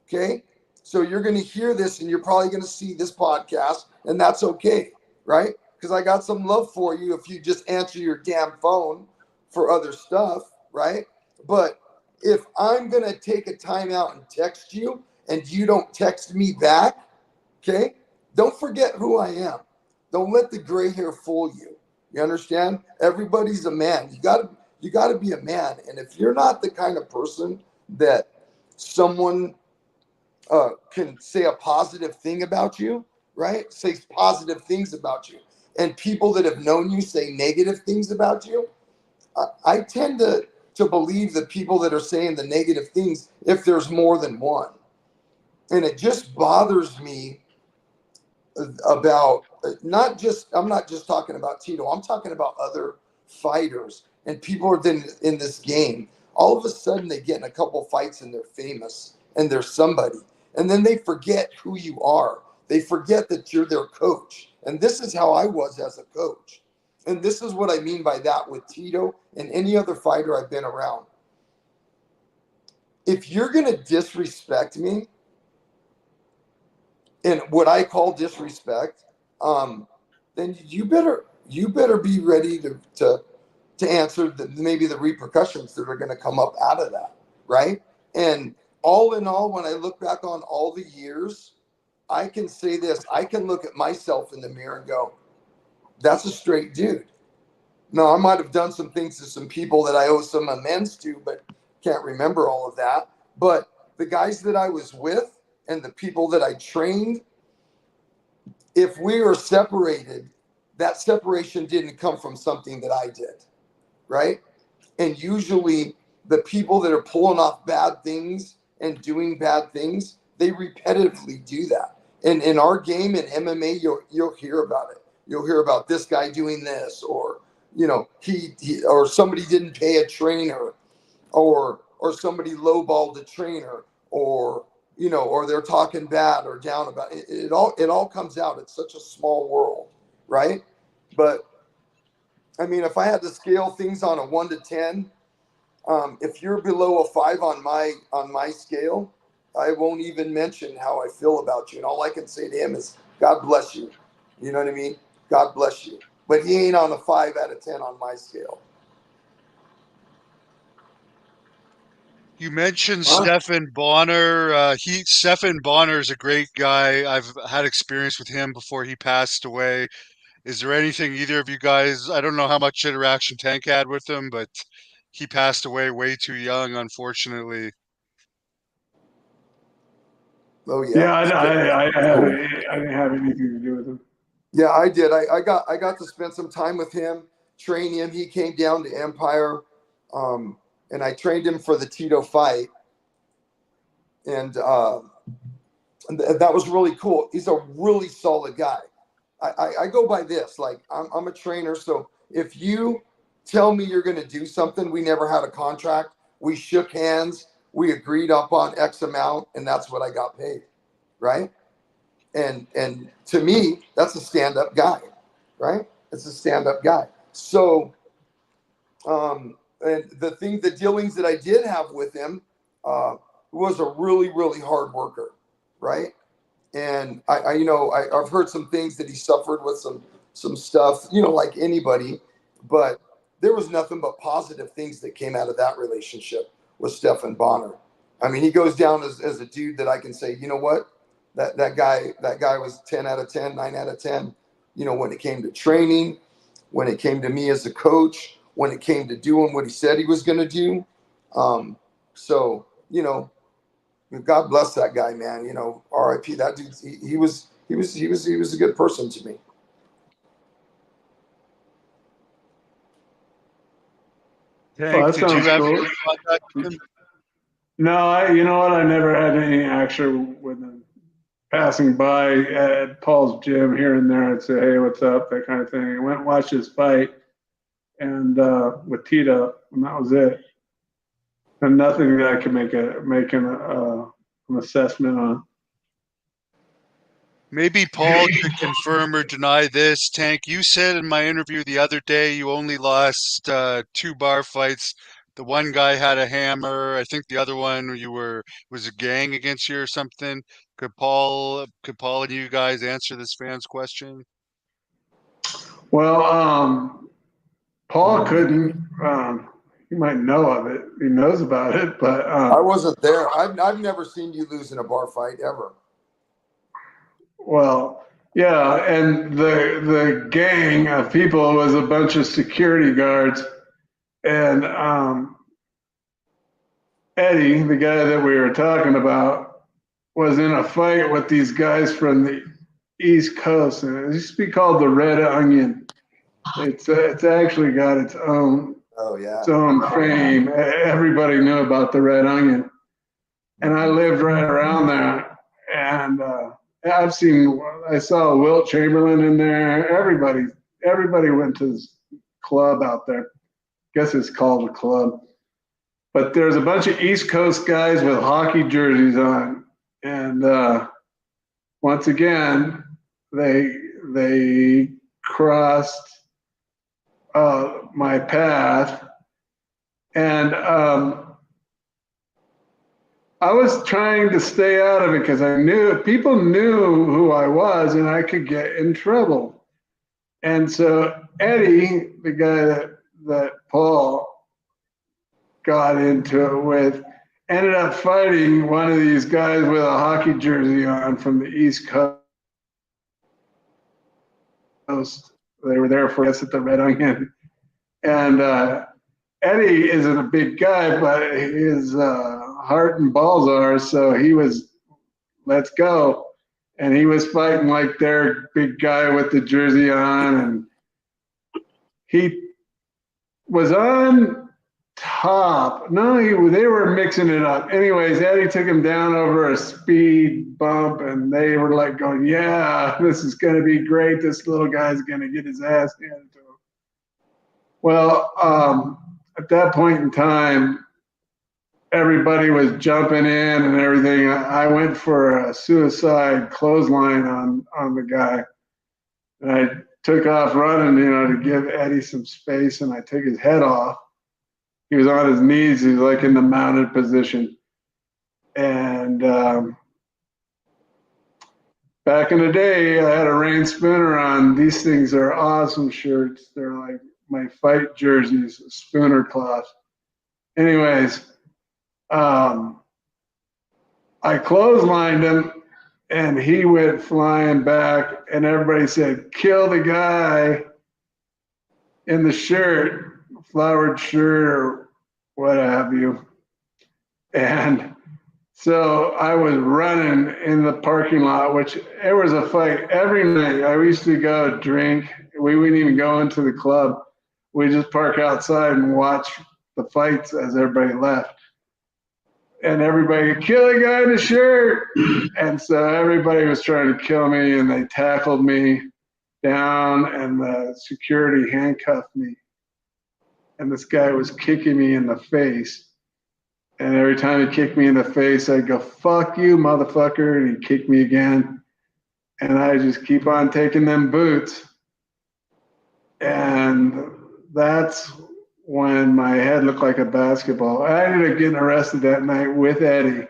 Okay. So you're going to hear this and you're probably going to see this podcast, and that's okay. Right. Because I got some love for you if you just answer your damn phone for other stuff. Right. But if I'm going to take a time out and text you and you don't text me back, okay, don't forget who I am. Don't let the gray hair fool you. You understand? Everybody's a man. You got to be a man. And if you're not the kind of person that someone can say a positive thing about you, right? Say positive things about you. And people that have known you say negative things about you, I tend to believe the people that are saying the negative things, if there's more than one. And it just bothers me about I'm not just talking about Tito. I'm talking about other fighters, and people are then in this game. All of a sudden they get in a couple fights and they're famous and they're somebody. And then they forget who you are. They forget that you're their coach. And this is how I was as a coach. And this is what I mean by that with Tito and any other fighter I've been around. If you're going to disrespect me, and what I call disrespect, then you better be ready to answer maybe the repercussions that are going to come up out of that, right? And all in all, when I look back on all the years, I can say this: I can look at myself in the mirror and go, "That's a straight dude." Now, I might have done some things to some people that I owe some amends to, but can't remember all of that. But the guys that I was with and the people that I trained, if we are separated, that separation didn't come from something that I did, right? And usually the people that are pulling off bad things and doing bad things, they repetitively do that. And in our game in MMA, you'll hear about it. You'll hear about this guy doing this, or he or somebody didn't pay a trainer, or somebody lowballed the trainer, or or they're talking bad or down about it. It all comes out. It's such a small world, right? But I mean, if I had to scale things on a 1 to 10, if you're below a 5 on my scale, I won't even mention how I feel about you. And all I can say to him is, God bless you. You know what I mean? God bless you. But he ain't on a 5 out of 10 on my scale. You mentioned Huh? Stephan Bonner. Stephan Bonner is a great guy. I've had experience with him before he passed away. Is there anything either of you guys? I don't know how much interaction Tank had with him, but he passed away way too young, unfortunately. Oh yeah. Yeah, Cool. I didn't have anything to do with him. Yeah, I did. I got to spend some time with him, train him. He came down to Empire, and I trained him for the Tito fight, and that was really cool. He's a really solid guy. I go by this. Like, I'm a trainer, so if you tell me you're going to do something, we never had a contract. We shook hands. We agreed upon X amount, and that's what I got paid, right? And to me, that's a stand-up guy, right? It's a stand-up guy. So, and the dealings that I did have with him was a really, really hard worker, right? And I've heard some things that he suffered with some stuff, like anybody, but there was nothing but positive things that came out of that relationship with Stephan Bonnar. I mean, he goes down as a dude that I can say, you know what, that guy was 10 out of 10, 9 out of 10, when it came to training, when it came to me as a coach, when it came to doing what he said he was going to do. So, God bless that guy, man. R.I.P. That dude. He was a good person to me. Well, Tank, that did you sounds have cool. any contact with him? No, you know what? I never had any action with him. Passing by at Paul's gym here and there, I'd say, "Hey, what's up?" That kind of thing. I went and watched his fight, and with Tito, and that was it. And nothing that I could make an assessment on. Maybe Paul could confirm or deny this. Tank, you said in my interview the other day you only lost 2 bar fights. The one guy had a hammer. I think the other one was a gang against you or something. Could Paul and you guys answer this fan's question? Well, Paul couldn't. He might know of it. He knows about it, but I wasn't there. I've never seen you lose in a bar fight ever. well, yeah. And the gang of people was a bunch of security guards, and Eddie, the guy that we were talking about, was in a fight with these guys from the East Coast, and it used to be called the Red Onion. It's actually got its own Oh yeah. fame. Everybody knew about the Red Onion, and I lived right around there. And I saw Wilt Chamberlain in there. Everybody went to his club out there. Guess it's called a club. But there's a bunch of East Coast guys with hockey jerseys on, and once again, they crossed my path, and I was trying to stay out of it because I knew people knew who I was, and I could get in trouble. And so Eddie, the guy that Paul got into it with, ended up fighting one of these guys with a hockey jersey on from the East Coast. They were there for us at the Red Onion. And Eddie isn't a big guy, but his heart and balls are. So he was, let's go. And he was fighting like their big guy with the jersey on. And he was on top. No, they were mixing it up. Anyways, Eddie took him down over a speed bump, and they were like going, "Yeah, this is going to be great. This little guy's going to get his ass handed to him." Well, at that point in time, everybody was jumping in and everything. I went for a suicide clothesline on the guy, and I took off running, to give Eddie some space, and I took his head off. He was on his knees. He was like in the mounted position. And back in the day, I had a rain spooner on. These things are awesome shirts. They're like my fight jerseys, spooner cloth. Anyways, I clotheslined him, and he went flying back, and everybody said, "Kill the guy in the shirt, flowered shirt or what have you." And so I was running in the parking lot, which there was a fight every night. I used to go drink. We wouldn't even go into the club. We just park outside and watch the fights as everybody left. And everybody would kill the guy in the shirt. And so everybody was trying to kill me, and they tackled me down, and the security handcuffed me. And this guy was kicking me in the face. And every time he kicked me in the face, I'd go, "Fuck you, motherfucker," and he'd kick me again. And I just keep on taking them boots. And that's when my head looked like a basketball. I ended up getting arrested that night with Eddie.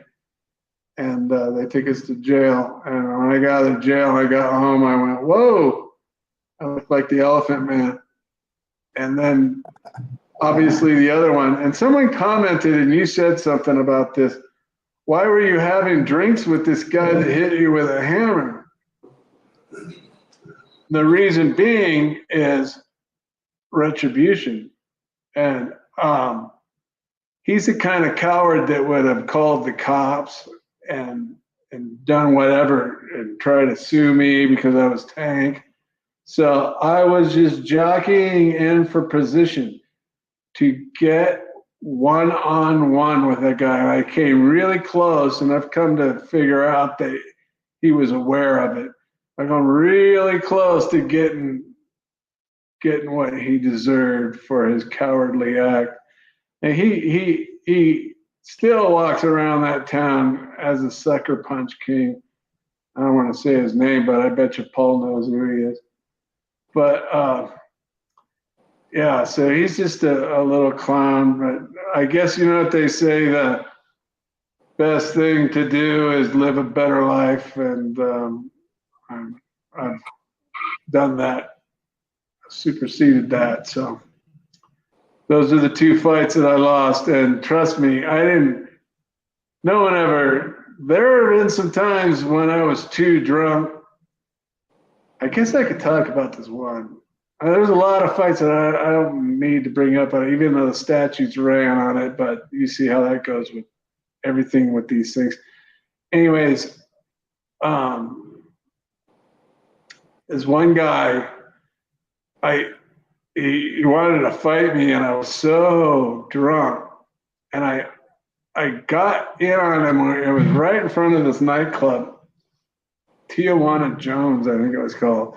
And they took us to jail. And when I got out of jail, I got home, I went, whoa, I look like the Elephant Man. And then obviously the other one. And someone commented, and you said something about this. Why were you having drinks with this guy that hit you with a hammer? The reason being is retribution. And he's the kind of coward that would have called the cops and done whatever and try to sue me because I was Tank. So I was just jockeying in for position to get one-on-one with that guy. I came really close, and I've come to figure out that he was aware of it. I come really close to getting what he deserved for his cowardly act. And he still walks around that town as a sucker punch king. I don't want to say his name, but I bet you Paul knows who he is. But yeah, so he's just a little clown. But I guess you know what they say, the best thing to do is live a better life. And I've done that, superseded that. So those are the two fights that I lost. And trust me, no one ever, there have been some times when I was too drunk. I guess I could talk about this one. There's a lot of fights that I don't need to bring up, even though the statutes ran on it, but you see how that goes with everything with these things. Anyways, this one guy, he wanted to fight me, and I was so drunk, and I got in on him. It was right in front of this nightclub, Tijuana Jones, I think it was called.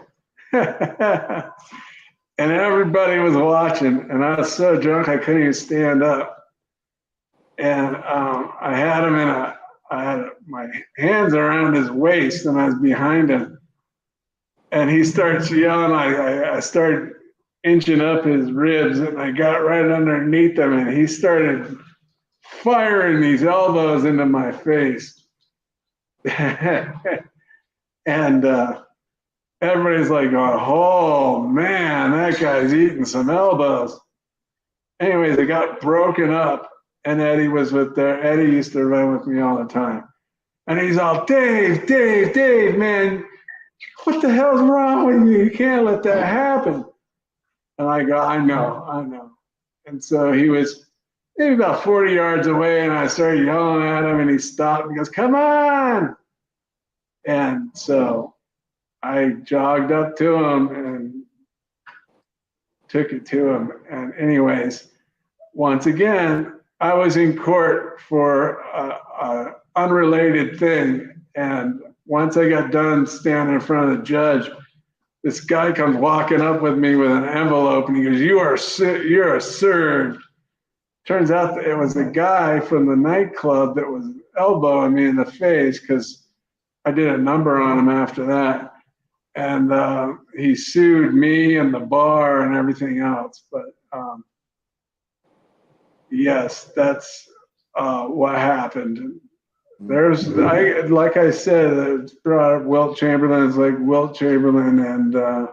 And everybody was watching, and I was so drunk I couldn't even stand up. And I had him I had my hands around his waist, and I was behind him. And he starts yelling. I started inching up his ribs, and I got right underneath him, and he started firing these elbows into my face. And everybody's like going, oh man, that guy's eating some elbows. Anyways, it got broken up, and Eddie was there. Eddie used to run with me all the time. And he's all, Dave, man, what the hell's wrong with you? You can't let that happen. And I go, I know. And so he was maybe about 40 yards away, and I started yelling at him, and he stopped. He goes, come on. And so I jogged up to him and took it to him. And anyways, once again, I was in court for a unrelated thing. And once I got done standing in front of the judge, this guy comes walking up with me with an envelope, and he goes, you are served. Turns out that it was a guy from the nightclub that was elbowing me in the face because I did a number on him after that. And he sued me and the bar and everything else. But yes, that's what happened. Like I said, it's brought up Wilt Chamberlain. It's like Wilt Chamberlain and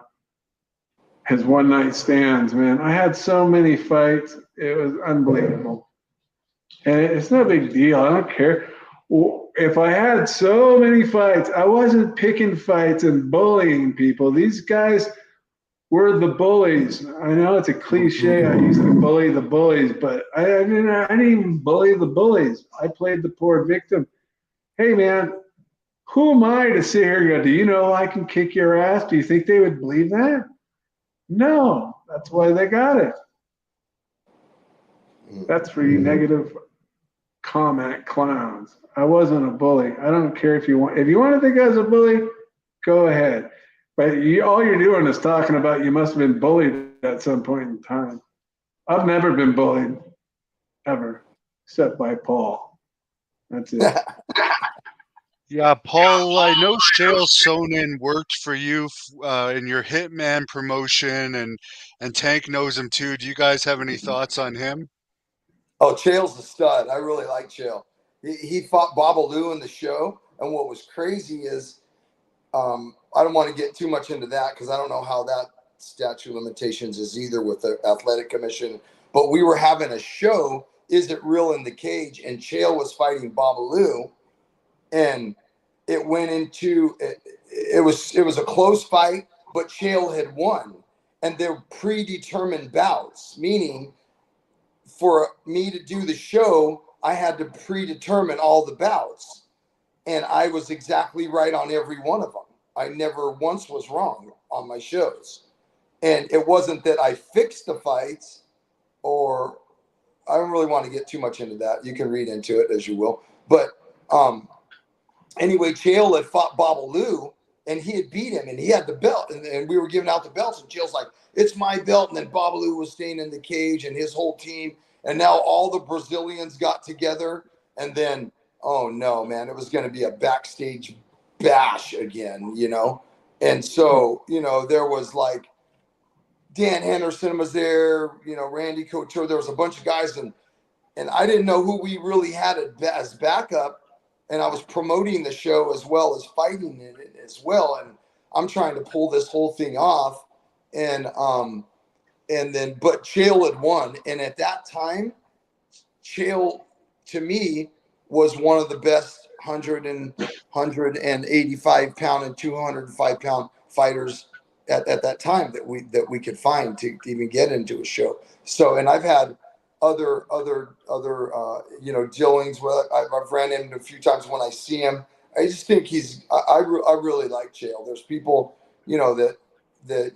his one night stands, man. I had so many fights. It was unbelievable. And it's no big deal. I don't care. If I had so many fights, I wasn't picking fights and bullying people. These guys were the bullies. I know it's a cliche. I used to bully the bullies, but I didn't even bully the bullies. I played the poor victim. Hey, man, who am I to sit here and go, do you know I can kick your ass? Do you think they would believe that? No, that's why they got it. That's for you negative comment clowns. I wasn't a bully. I don't care if you want to think I was a bully, go ahead. But all you're doing is talking about you must have been bullied at some point in time. I've never been bullied, ever. except by Paul. That's it. Yeah, Paul, I know Chael Sonnen worked for you in your Hitman promotion, and Tank knows him too. Do you guys have any thoughts on him? Oh, Chael's a stud. I really like Chael. He fought Babalu in the show, and what was crazy is I don't want to get too much into that because I don't know how that statute of limitations is either with the athletic commission. But we were having a show, Is It Real in the Cage? And Chael was fighting Babalu, and it went into it was a close fight, but Chael had won, and they're predetermined bouts, meaning for me to do the show, I had to predetermine all the bouts, and I was exactly right on every one of them. I never once was wrong on my shows. And it wasn't that I fixed the fights, or I don't really want to get too much into that. You can read into it as you will. But anyway, Chael had fought Babalu, and he had beat him, and he had the belt, and we were giving out the belts, and Chael's like, it's my belt. And then Babalu was staying in the cage, and his whole team. And now all the Brazilians got together, and then, oh no, man, it was going to be a backstage bash again, you know? And so, you know, there was like Dan Henderson was there, you know, Randy Couture, there was a bunch of guys, and I didn't know who we really had as backup. And I was promoting the show as well as fighting in it as well. And I'm trying to pull this whole thing off. And then, but Chael had won. And at that time, Chael, to me, was one of the best 185 pound and 205 pound fighters at that time that we could find to even get into a show. So, and I've had other you know, dealings with. I've ran into a few times when I see him. I just think I really like Chael. There's people, you know, that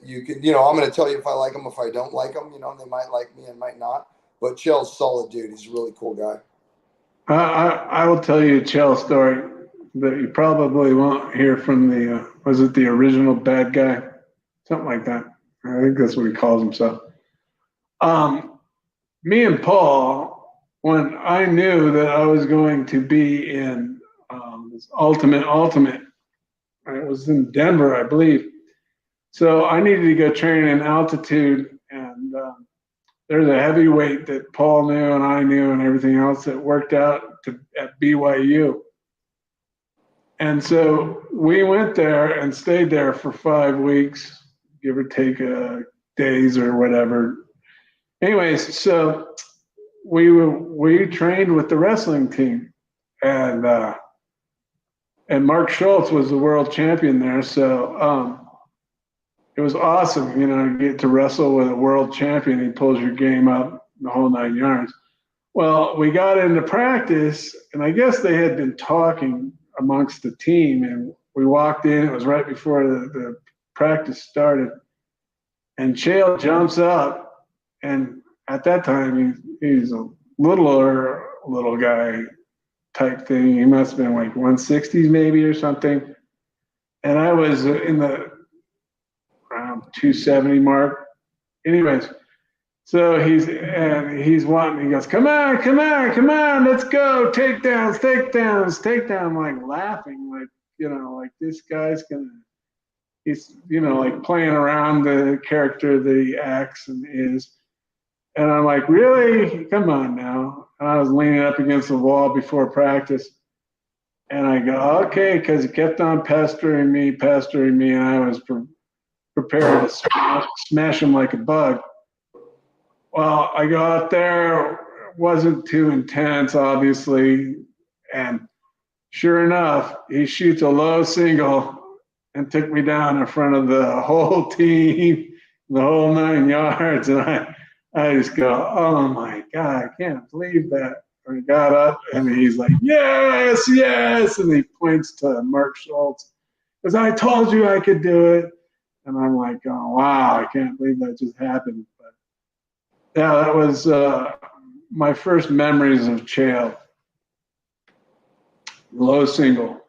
you can, you know, I'm going to tell you if I like them, if I don't like them, you know, they might like me and might not. But Chael's a solid dude. He's a really cool guy. I will tell you a Chael story that you probably won't hear from the, was it the original bad guy? Something like that. I think that's what he calls himself. Me and Paul, when I knew that I was going to be in this Ultimate, it was in Denver, I believe. So I needed to go train in altitude, and there's a heavyweight that Paul knew and I knew and everything else that worked out at BYU. And so we went there and stayed there for 5 weeks, give or take days or whatever. Anyways, so we trained with the wrestling team, and Mark Schultz was the world champion there. So it was awesome, you know, to get to wrestle with a world champion. He pulls your game up the whole 9 yards. Well, we got into practice, and I guess they had been talking amongst the team, and we walked in. It was right before the practice started, and Chael jumps up, and at that time he's a little guy type thing. He must have been like 160s maybe or something, and I was in the around 270 mark. Anyways, so he's wanting. He goes, come on, let's go, takedowns. I'm like laughing, like, you know, like this guy's gonna. He's, you know, like playing around the character that he acts and is. And I'm like, really? Come on now. And I was leaning up against the wall before practice. And I go, okay, because he kept on pestering me, and I was prepared to smash him like a bug. Well, I go out there, it wasn't too intense, obviously. And sure enough, he shoots a low single and took me down in front of the whole team, the whole 9 yards. And I just go, oh my God, I can't believe that. And he got up and he's like, yes. And he points to Mark Schultz, because I told you I could do it. And I'm like, oh, wow, I can't believe that just happened. But yeah, that was my first memories of Chael. Low single.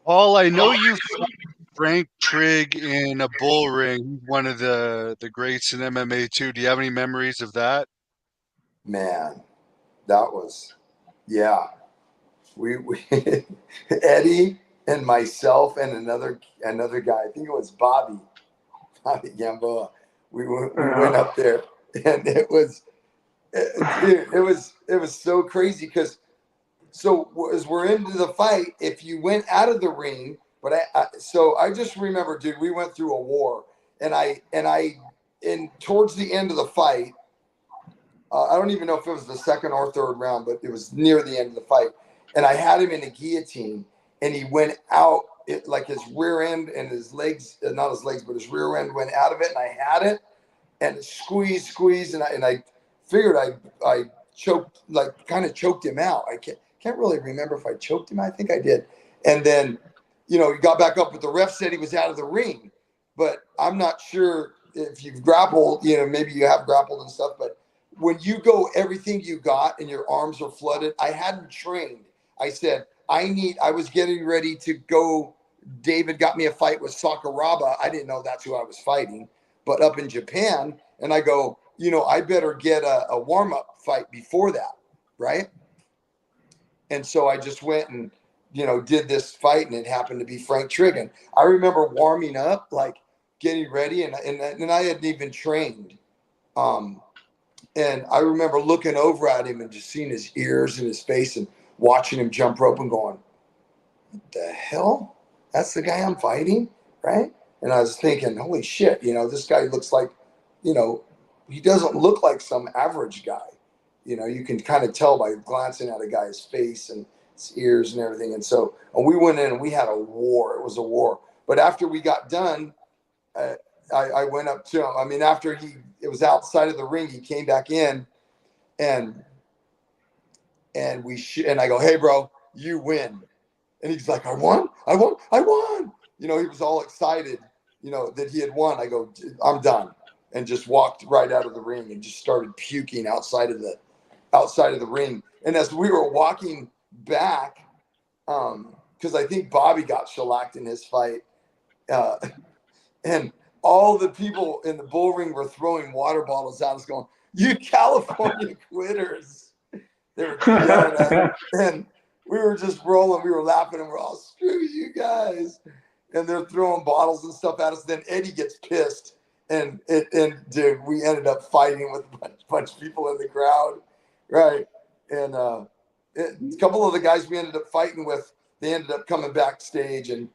Paul, I know you fought Frank Trigg in a bull ring, one of the greats in MMA too. Do you have any memories of that? Man, that was, yeah. We Eddie and myself and another guy, I think it was Bobby Gamboa. We went up there, and it was so crazy because as we're into the fight, if you went out of the ring, but I just remember, dude, we went through a war, and towards the end of the fight, I don't even know if it was the second or third round, but it was near the end of the fight, and I had him in a guillotine, and he went out, like his rear end and his legs, not his legs, but his rear end went out of it, and I had it, and it squeezed, and I figured I choked, like kind of choked him out. I can't really remember if I choked him. I think I did. And then, he got back up, but the ref said he was out of the ring. But I'm not sure if you've grappled, maybe you have grappled and stuff. But when you go everything you got and your arms are flooded, I hadn't trained. I said, I was getting ready to go. David got me a fight with Sakuraba. I didn't know that's who I was fighting, but up in Japan. And I go, I better get a warm-up fight before that, right? And so I just went and, did this fight, and it happened to be Frank Trigg. I remember warming up, like getting ready, and I hadn't even trained. And I remember looking over at him and just seeing his ears and his face and watching him jump rope and going, what the hell? That's the guy I'm fighting, right? And I was thinking, holy shit, this guy looks like, he doesn't look like some average guy. You can kind of tell by glancing at a guy's face and his ears and everything. And so we went in and we had a war. It was a war. But after we got done, I went up to him. I mean, after it was outside of the ring, he came back in, and I go, hey, bro, you win. And he's like, I won. He was all excited, that he had won. I go, I'm done. And just walked right out of the ring and just started puking outside of the ring. And as we were walking back, because I think Bobby got shellacked in his fight, and all the people in the bull ring were throwing water bottles at us, going, "You California quitters!" They were yelling at us, and we were just rolling. We were laughing, and we're all, "Screw you guys!" And they're throwing bottles and stuff at us. Then Eddie gets pissed. And dude, we ended up fighting with a bunch of people in the crowd, right? And a couple of the guys we ended up fighting with, they ended up coming backstage and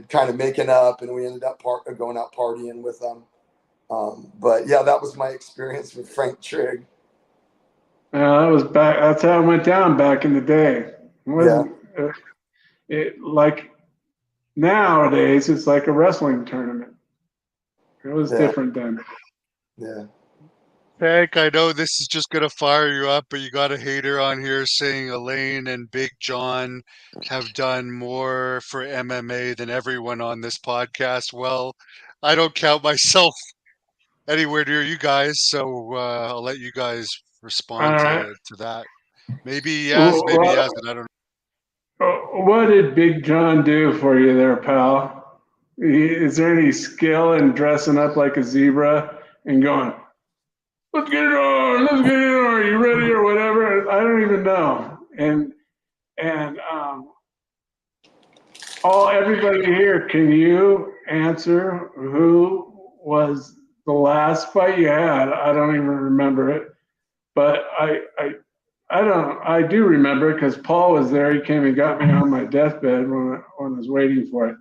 kind of making up, and we ended up going out partying with them. But yeah, that was my experience with Frank Trigg. That was back. That's how it went down back in the day. Like nowadays, it's like a wrestling tournament. It was different then. Yeah. Hank, I know this is just going to fire you up, but you got a hater on here saying Elaine and Big John have done more for MMA than everyone on this podcast. Well, I don't count myself anywhere near you guys, so I'll let you guys respond All right. to that. Maybe he has, maybe he hasn't. I don't know. What did Big John do for you there, pal? Is there any skill in dressing up like a zebra and going, let's get it on, are you ready or whatever? I don't even know. And everybody here, can you answer who was the last fight you had? I don't even remember it, but I do remember it because Paul was there. He came and got me on my deathbed when I was waiting for it.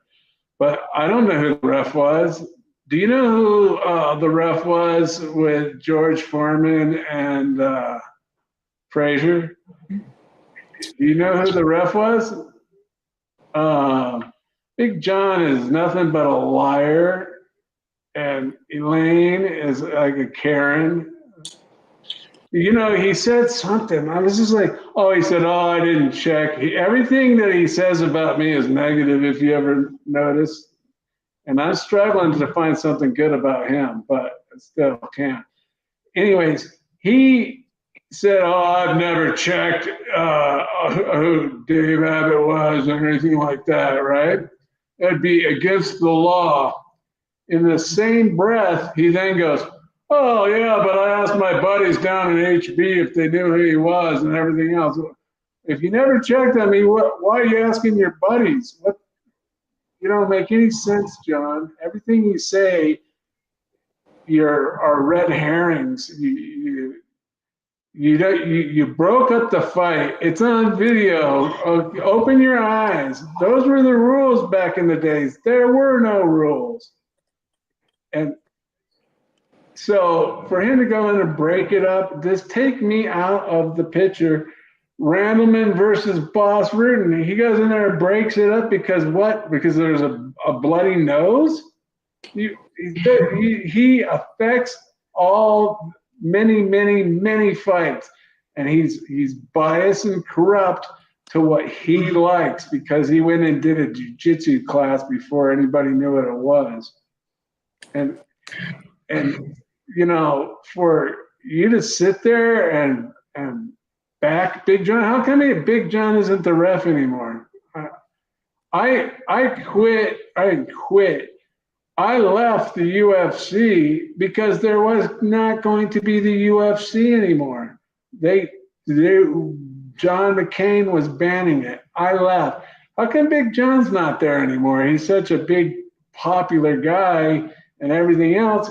But I don't know who the ref was. Do you know who the ref was with George Foreman and Frazier? Do you know who the ref was? Big John is nothing but a liar, and Elaine is like a Karen. He said something. I was just like, he said, I didn't check. Everything that he says about me is negative, if you ever notice. And I'm struggling to find something good about him, but I still can't. Anyways, he said, I've never checked who Dave Abbott was or anything like that, right? That'd be against the law. In the same breath, he then goes, Oh yeah, but I asked my buddies down in HB if they knew who he was and everything else. If you never checked on me, why are you asking your buddies? What? You don't make any sense, John. Everything you say, are red herrings. You broke up the fight. It's on video. Open your eyes. Those were the rules back in the days. There were no rules. And so for him to go in and break it up, just take me out of the picture. Randleman versus Boss Rutten. He goes in there and breaks it up because what? Because there's a bloody nose? He affects all many fights, and he's biased and corrupt to what he likes because he went and did a jiu-jitsu class before anybody knew what it was. And you know, for you to sit there and back Big John, how come Big John isn't the ref anymore? I quit. I left the UFC because there was not going to be the UFC anymore. John McCain was banning it. I left. How come Big John's not there anymore? He's such a big, popular guy and everything else.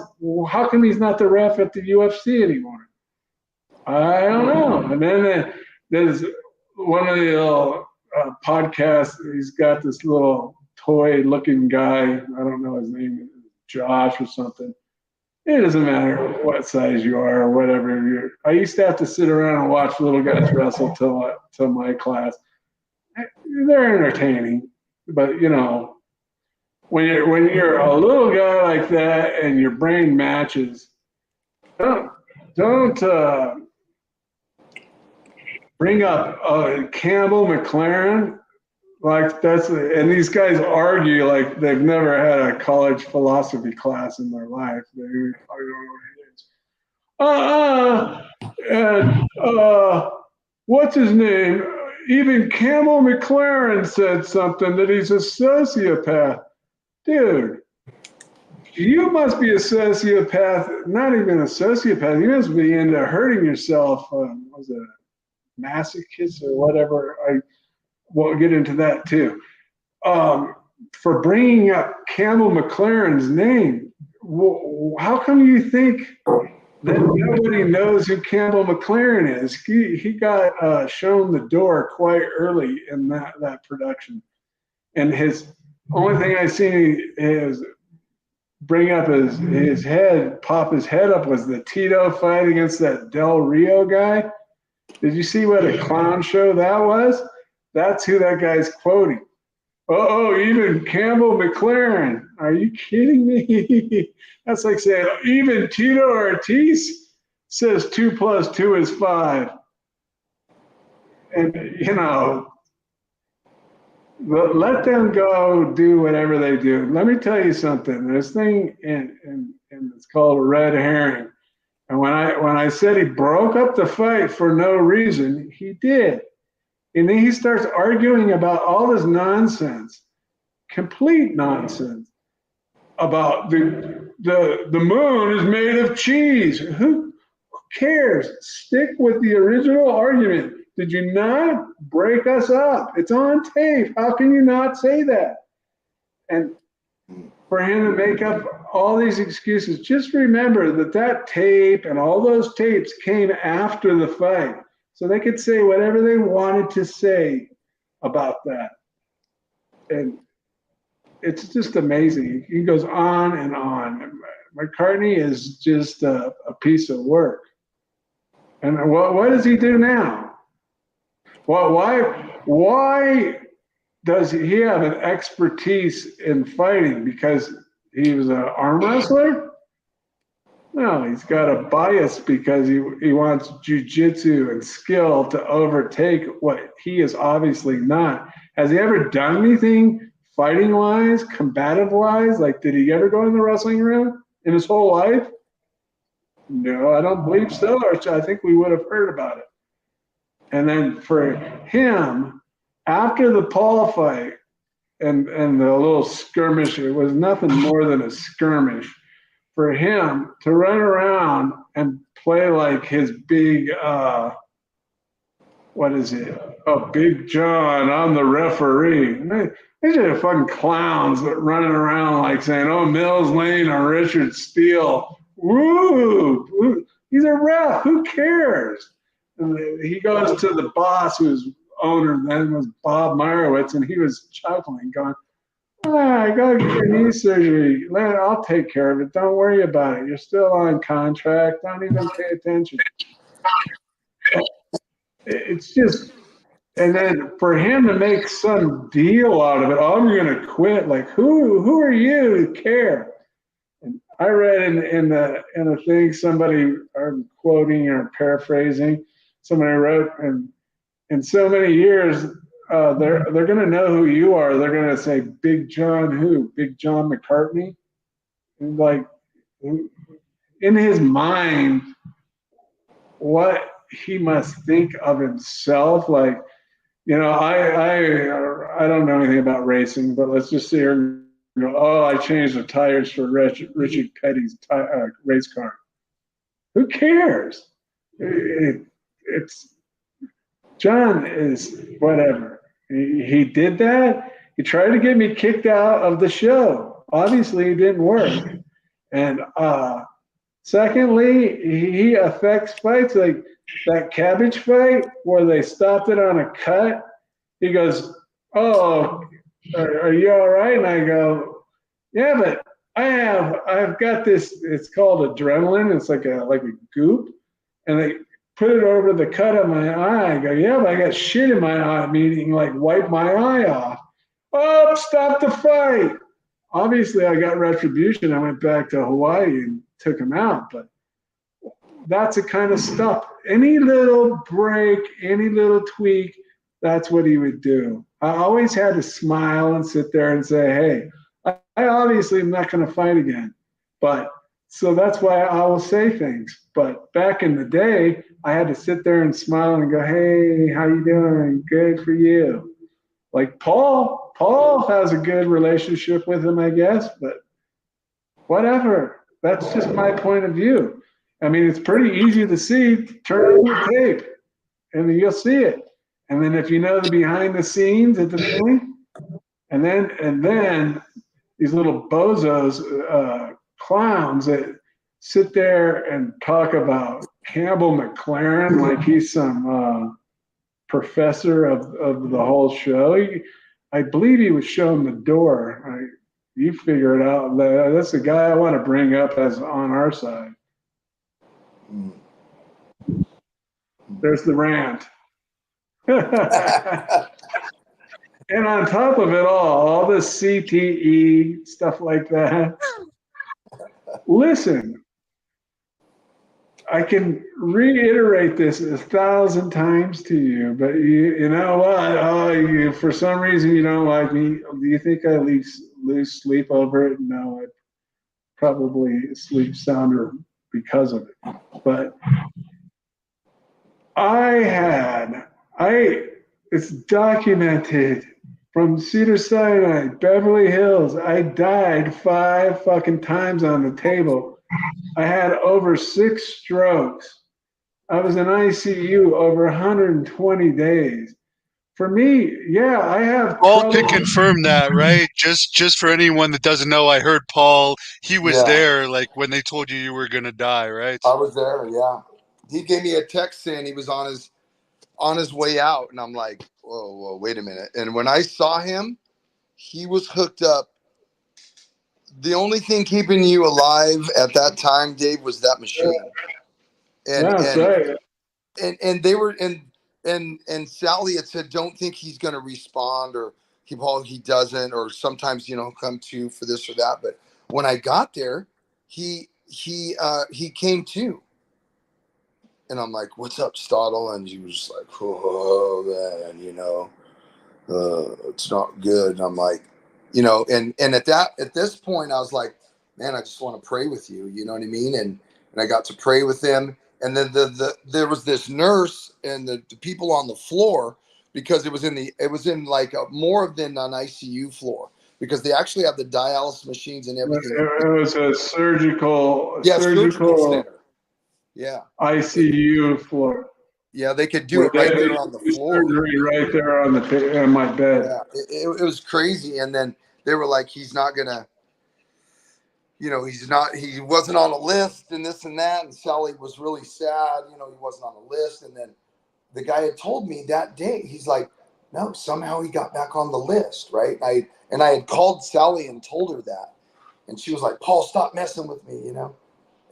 How come he's not the ref at the UFC anymore? I don't know. And then there's one of the little podcasts. He's got this little toy-looking guy. I don't know his name, Josh or something. It doesn't matter what size you are or whatever. I used to have to sit around and watch little guys wrestle till my class. They're entertaining, but you know, when you're a little guy like that and your brain matches, don't bring up Campbell McLaren. Like and these guys argue like they've never had a college philosophy class in their life. I don't know what it is. And what's his name? Even Campbell McLaren said something that he's a sociopath. Dude, you must be a sociopath. Not even a sociopath. You must be into hurting yourself. Was it a masochist or whatever? We'll get into that too. For bringing up Campbell McLaren's name, how come you think that nobody knows who Campbell McLaren is? He got shown the door quite early in that production, and his only thing I seen is bring up his head, pop his head up was the Tito fight against that Del Rio guy. Did you see what a clown show that was? That's who that guy's quoting. Oh, even Campbell McLaren. Are you kidding me? That's like saying, even Tito Ortiz says 2 + 2 is 5. And, you know, let them go do whatever they do. Let me tell you something. This thing, and it's called a red herring. And when I said he broke up the fight for no reason, he did. And then he starts arguing about all this nonsense, complete nonsense, about the moon is made of cheese. Who cares? Stick with the original argument. Did you not break us up? It's on tape. How can you not say that? And for him to make up all these excuses, just remember that tape and all those tapes came after the fight. So they could say whatever they wanted to say about that. And it's just amazing. He goes on and on. McCartney is just a piece of work. And what does he do now? Well, why does he have an expertise in fighting? Because he was an arm wrestler? No, he's got a bias because he wants jiu-jitsu and skill to overtake what he is obviously not. Has he ever done anything fighting-wise, combative-wise? Like, did he ever go in the wrestling room in his whole life? No, I don't believe so, or I think we would have heard about it. And then for him, after the Paul fight and the little skirmish, it was nothing more than a skirmish. for him to run around and play like his big, what is it? Oh, Big John, I'm the referee. These are fucking clowns that running around like saying, oh, Mills Lane or Richard Steele. Woo! He's a ref. Who cares? And he goes to the boss, whose owner then was Bob Meyerowitz, and he was chuckling, going, I got to get your knee surgery. I'll take care of it. Don't worry about it. You're still on contract. Don't even pay attention. It's just, and then for him to make some deal out of it, oh, I'm going to quit. Like, who are you to care? And I read in a thing, somebody, I'm quoting or paraphrasing, somebody wrote, and in so many years, they're going to know who you are. They're going to say, Big John who? Big John McCartney? And like, in his mind, what he must think of himself, like, I don't know anything about racing, but let's just sit here and go, oh, I changed the tires for Richard Petty's race car. Who cares? It's John is whatever. He did that. He tried to get me kicked out of the show. Obviously, it didn't work. And secondly, he affects fights like that cabbage fight where they stopped it on a cut. He goes, oh, are you all right? And I go, yeah, but I've got this, it's called adrenaline. It's like a goop. And they put it over the cut of my eye. I go, yeah, but I got shit in my eye, meaning like wipe my eye off. Oh, stop the fight. Obviously, I got retribution. I went back to Hawaii and took him out. But that's the kind of stuff. Any little break, any little tweak, that's what he would do. I always had to smile and sit there and say, hey, I obviously am not going to fight again. But so that's why I will say things. But back in the day, I had to sit there and smile and go, hey, how you doing? Good for you. Like Paul has a good relationship with him, I guess, but whatever. That's just my point of view. I mean, it's pretty easy to see. Turn on the tape, and you'll see it. And then if you know the behind the scenes at the thing, and then these little bozos, clowns that sit there and talk about Campbell McLaren like he's some professor of the whole show. I believe he was shown the door. You figure it out. That's the guy I want to bring up as on our side. There's the rant. And on top of it all this CTE, stuff like that. Listen, I can reiterate this 1,000 times to you, but you know what? Oh, for some reason you don't like me. Do you think I lose sleep over it? No, I probably sleep sounder because of it. But it's documented from Cedars-Sinai, Beverly Hills. I died 5 fucking times on the table. I had over 6 strokes. I was in ICU over 120 days. For me, yeah, I have Paul can confirm that, right? Just for anyone that doesn't know, I heard Paul, he was there like when they told you were going to die, right? I was there, yeah. He gave me a text saying he was on his way out, and I'm like, whoa, wait a minute. And when I saw him, he was hooked up. The only thing keeping you alive at that time, Dave, was that machine. And they were and Sally had said, don't think he's going to respond, or he doesn't, or sometimes come to for this or that. But when I got there, he came to. And I'm like, what's up, Stottle? And he was like, oh, man, it's not good. And I'm like, and at this point, I was like, man, I just want to pray with you. You know what I mean? And I got to pray with him. And then there was this nurse and the people on the floor, because it was in like more than an ICU floor. because they actually have the dialysis machines and everything. It was a surgical center. Yeah. ICU floor. Yeah, they could do it right there on the floor. Surgery right there on my bed. Yeah, it was crazy. And then they were like, he's not gonna, he wasn't on a list and this and that. And Sally was really sad, he wasn't on a list. And then the guy had told me that day, he's like, no, somehow he got back on the list, right? I had called Sally and told her that, and she was like, Paul, stop messing with me,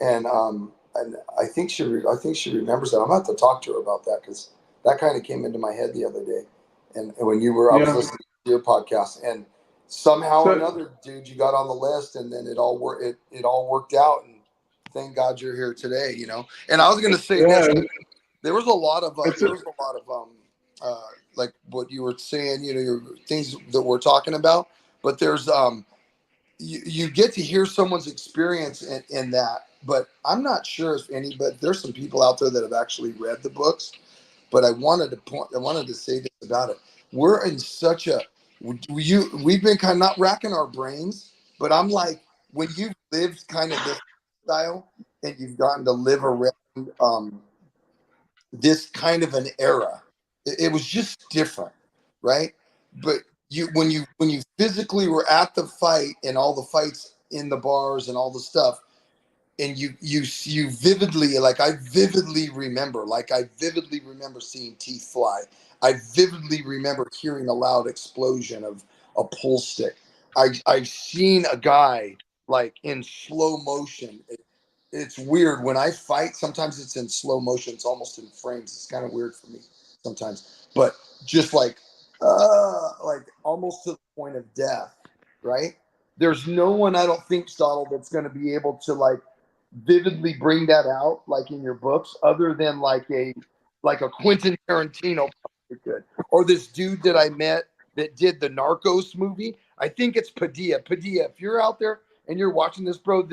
and I think she remembers that. I'm gonna have to talk to her about that, because that kind of came into my head the other day, and when I was listening to your podcast, and somehow or another, dude, you got on the list, and then it all worked out, and thank God you're here today, And I was gonna say this. There was a lot of like what you were saying, your things that we're talking about, but there's you get to hear someone's experience in that, but I'm not sure if but there's some people out there that have actually read the books, but I wanted to say this about it. We're in such a we've been kind of not racking our brains, but I'm like, when you've lived kind of this style and you've gotten to live around this kind of an era, it was just different, right? But when you physically were at the fight and all the fights in the bars and all the stuff, and you vividly, I vividly remember seeing teeth fly. I vividly remember hearing a loud explosion of a pull stick. I've seen a guy in slow motion. It's weird when I fight. Sometimes it's in slow motion. It's almost in frames. It's kind of weird for me sometimes, but just almost to the point of death, right? There's no one, I don't think, Stoddle, that's going to be able to vividly bring that out in your books, other than a Quentin Tarantino probably could, or this dude that I met that did the Narcos movie. I think it's Padilla. If you're out there and you're watching this, bro,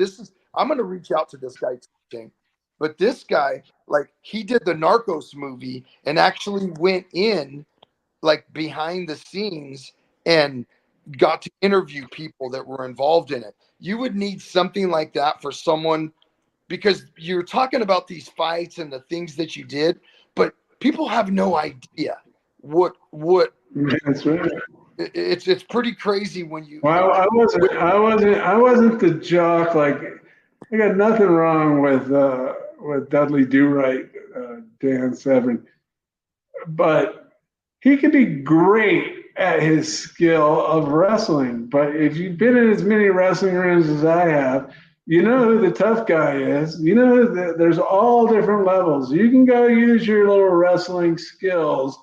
I'm going to reach out to this guy too. But this guy, he did the Narcos movie and actually went in behind the scenes and got to interview people that were involved in it. You would need something like that for someone, because you're talking about these fights and the things that you did, but people have no idea what That's right. It's pretty crazy when you. Well, I wasn't the jock. I got nothing wrong with Dudley Do Right, Dan Severn, but he could be great at his skill of wrestling. But if you've been in as many wrestling rooms as I have, you know who the tough guy is. You know that there's all different levels. You can go use your little wrestling skills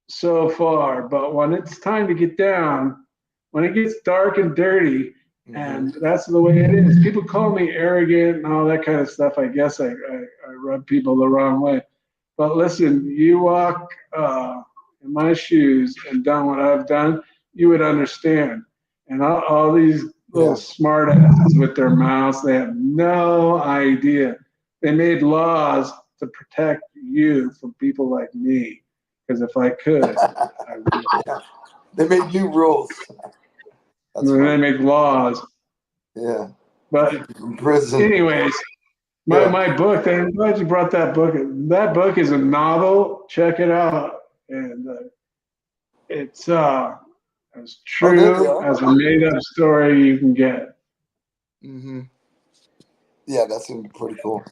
so far, but when it's time to get down, when it gets dark and dirty, and that's the way it is. People call me arrogant and all that kind of stuff. I guess I rub people the wrong way. But listen, you walk in my shoes and done what I've done, you would understand. And all these little smart asses with their mouths, they have no idea. They made laws to protect you from people like me. Because if I could, I would. They made new rules. They make laws. Yeah. But in prison. Anyways, my book, I'm glad you brought that book. That book is a novel. Check it out. And it's as true as a made-up story you can get. Yeah, that's pretty cool.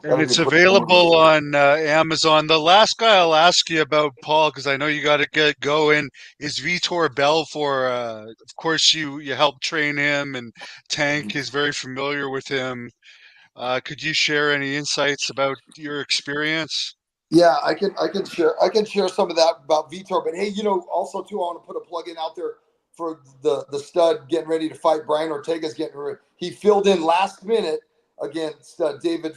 And it's available on Amazon. The last guy I'll ask you about, Paul, because I know you got to get going, is Vitor Belfort. Of course, you helped train him, and Tank is very familiar with him. Could you share any insights about your experience? Yeah, I can share some of that about Vitor. But hey, also too, I want to put a plug in out there for the stud getting ready to fight. Brian Ortega's getting ready. He filled in last minute against David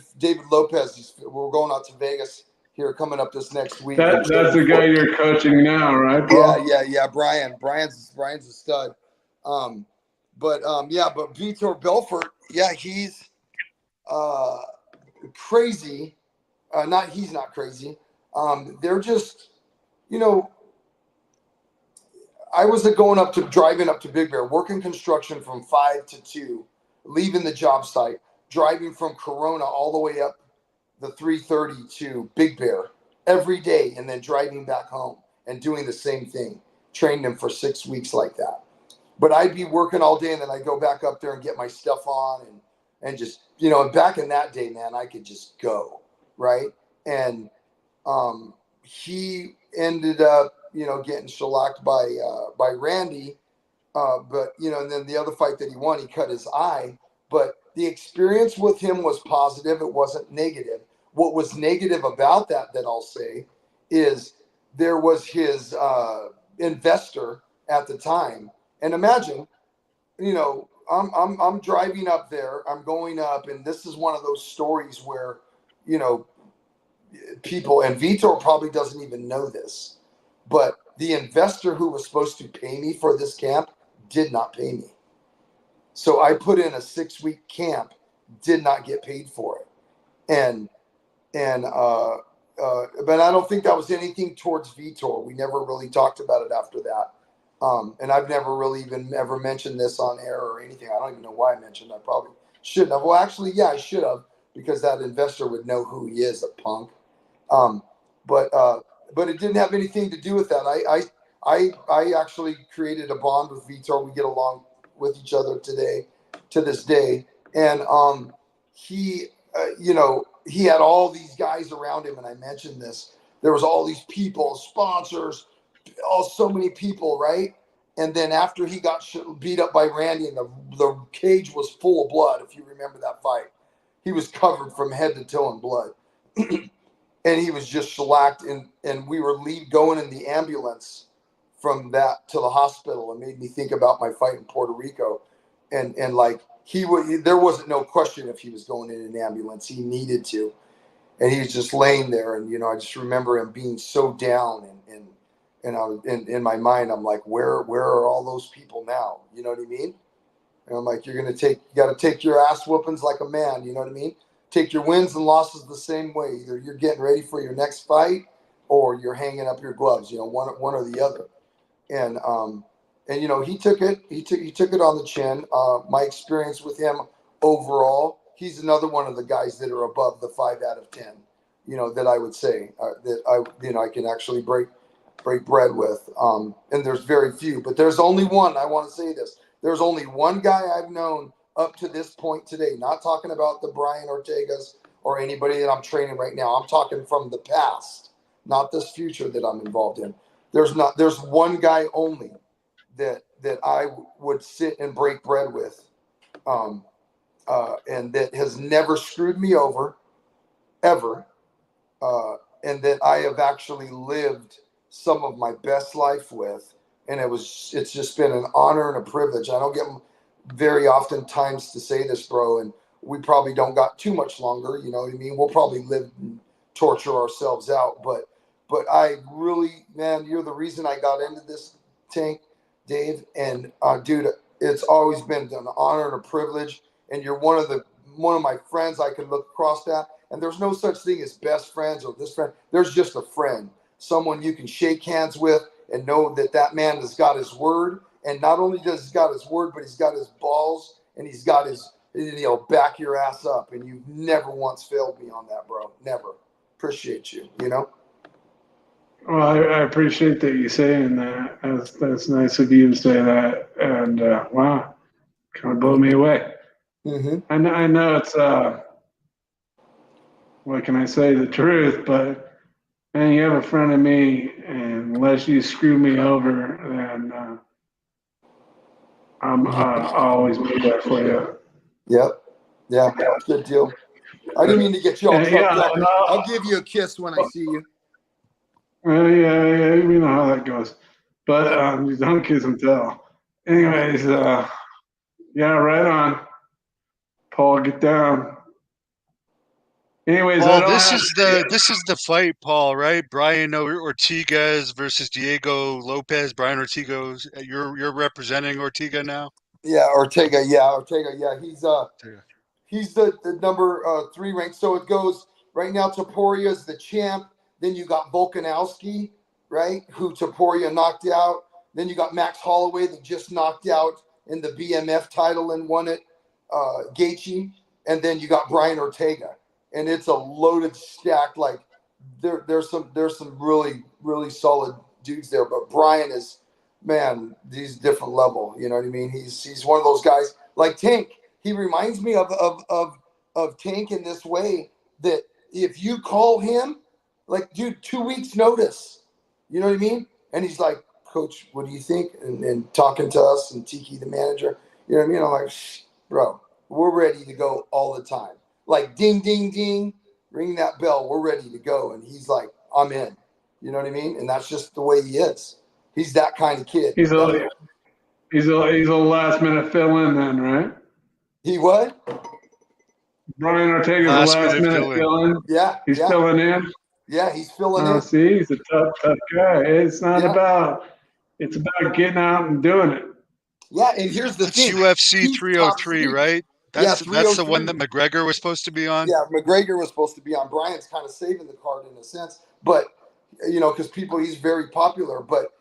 Lopez. We're going out to Vegas here coming up this next week. That's the guy you're coaching now, right, Paul? Yeah. Brian's a stud. But Vitor Belfort, he's crazy. He's not crazy. They're just, I was driving up to Big Bear, working construction from 5 to 2, leaving the job site, driving from Corona all the way up the 330 to Big Bear every day, and then driving back home and doing the same thing. Trained him for 6 weeks like that. But I'd be working all day, and then I'd go back up there and get my stuff on, and just, and back in that day, man, I could just go, right? And he ended up, getting shellacked by Randy. But, and then the other fight that he won, he cut his eye. But the experience with him was positive. It wasn't negative. What was negative about that I'll say is there was his investor at the time. And imagine, I'm driving up there, I'm going up, and this is one of those stories where, people, and Vitor probably doesn't even know this, but the investor who was supposed to pay me for this camp did not pay me. So I put in a 6-week camp, did not get paid for it. But I don't think that was anything towards Vitor. We never really talked about it after that. And I've never really even ever mentioned this on air or anything. I don't even know why I mentioned it. I probably shouldn't have. Well, actually, yeah, I should have, because that investor would know who he is, a punk. But it didn't have anything to do with that. I actually created a bond with Vitor. We get along with each other to this day. And he had all these guys around him, and I mentioned this. There was all these people, sponsors, so many people, right? And then after he got beat up by Randy, and the cage was full of blood, if you remember that fight, he was covered from head to toe in blood. And he was just shellacked, and we were going in the ambulance from that to the hospital. It made me think about my fight in Puerto Rico, and like there wasn't no question if he was going in an ambulance. He needed to, and he was just laying there. And I just remember him being so down, and I was in my mind, I'm like, where are all those people now? You know what I mean? And I'm like, you got to take your ass whoopings like a man. You know what I mean? Take your wins and losses the same way. Either you're getting ready for your next fight, or you're hanging up your gloves. One or the other. And he took it. He took it on the chin. My experience with him overall, he's another one of the guys that are above the 5 out of 10. That I would say that I can actually break bread with. And there's very few, but there's only one. I want to say this. There's only one guy I've known up to this point today, not talking about the Brian Ortegas or anybody that I'm training right now. I'm talking from the past, not this future that I'm involved in. There's one guy only that I would sit and break bread with, and that has never screwed me over, ever, and that I have actually lived some of my best life with. And it's just been an honor and a privilege. I don't get very often times to say this, bro, and we probably don't got too much longer. You know what I mean? We'll probably live and torture ourselves out, but I really, man, you're the reason I got into this, Tank, Dave, and dude, it's always been an honor and a privilege. And you're one of my friends I can look across at. And there's no such thing as best friends or this friend. There's just a friend, someone you can shake hands with and know that man has got his word. And not only does he's got his word, but he's got his balls, and he's got his, back your ass up. And you've never once failed me on that, bro. Never. Appreciate you, Well, I appreciate that you saying that. That's nice of you to say that. And wow, kind of blew me away. Mm-hmm. I know it's what can I say, the truth, but man, you have a friend of me, and unless you screw me over, then I'll always be there for you. Yep. Yeah. Good deal. I didn't mean to get you all tucked up. No. I'll give you a kiss when I see you. Well, yeah, we know how that goes. But you don't kiss and tell. Anyways, yeah, right on. Paul, get down. Anyways, Paul, this is the fight, Paul, right? Brian Ortigas versus Diego Lopez. Brian Ortiga, you're representing Ortiga now. Yeah, Ortega. Yeah, he's the number 3 ranked. So it goes right now. Topuria is the champ. Then you got Volkanovski, right? Who Topuria knocked out. Then you got Max Holloway that just knocked out in the BMF title and won it, Gaethje. And then you got Brian Ortega. And it's a loaded stack. Like there's some really, really solid dudes there. But Brian is, man, he's different level. You know what I mean? He's one of those guys like Tank. He reminds me of Tank in this way that if you call him, like, dude, 2 weeks notice, you know what I mean? And he's like, Coach, what do you think? And talking to us and Tiki, the manager, you know what I mean? I'm like, bro, we're ready to go all the time. Like, ding, ding, ding, ring that bell. We're ready to go. And he's like, I'm in. You know what I mean? And that's just the way he is. He's that kind of kid. He's a last minute fill in then, right? He what? Brian Ortega's a last minute fill in. Yeah. He's filling in. Yeah, he's filling in. See, he's a tough guy. It's not it's about getting out and doing it. Yeah, and here's the thing. UFC 303, right? That's the one that McGregor was supposed to be on? Yeah, McGregor was supposed to be on. Brian's kind of saving the card in a sense. But, you know, because he's very popular. But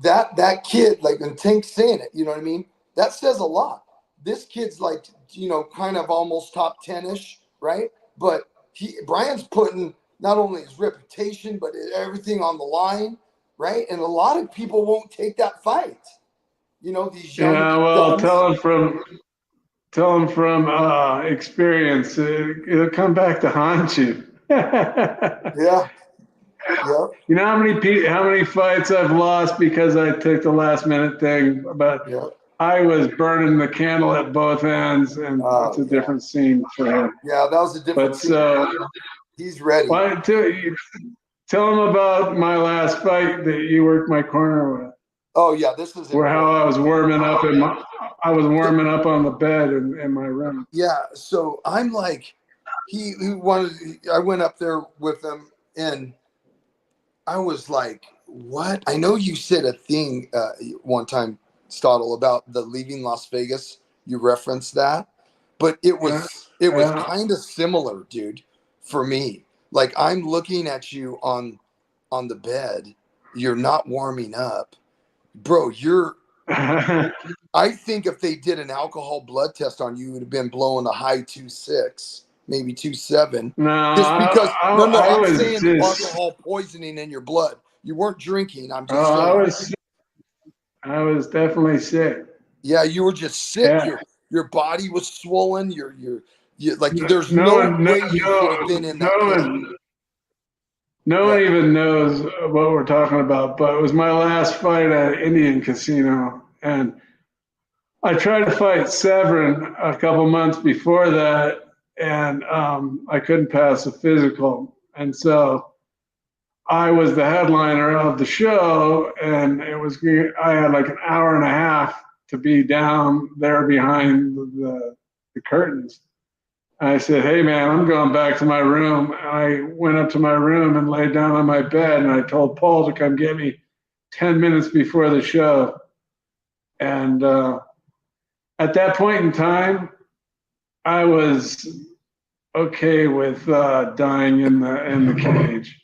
that kid, like, and Tank's saying it, you know what I mean? That says a lot. This kid's like, you know, kind of almost top 10-ish, right? But Brian's putting not only his reputation, but everything on the line, right? And a lot of people won't take that fight. You know, these young well, tell him from experience. It'll come back to haunt you. Yeah. Yep. You know how many fights I've lost because I took the last minute thing, but I was burning the candle at both ends, and it's a different scene for him. Yeah, that was a different scene. So he's ready. Tell him about my last fight that you worked my corner with. Oh yeah, this is how I was warming up on the bed in my room. Yeah, so I'm like, I went up there with him, and I was like, what? I know you said a thing one time, Stottle, about the leaving Las Vegas. You referenced that, but it was kind of similar, dude, for me. Like, I'm looking at you on the bed. You're not warming up. Bro, I think if they did an alcohol blood test on you, it would have been blowing a high 2.6, maybe 2.7. No, just because I'm saying alcohol poisoning in your blood. You weren't drinking. I'm just saying. I was definitely sick. Yeah, you were just sick. Yeah. Your body was swollen. There's no way you could have been in that. No one even knows what we're talking about, but it was my last fight at Indian Casino, and I tried to fight Severin a couple months before that, and I couldn't pass the physical, and so I was the headliner of the show, and I had like an hour and a half to be down there behind the curtains. I said, hey, man, I'm going back to my room. I went up to my room and laid down on my bed, and I told Paul to come get me 10 minutes before the show. And at that point in time, I was okay with dying in the cage.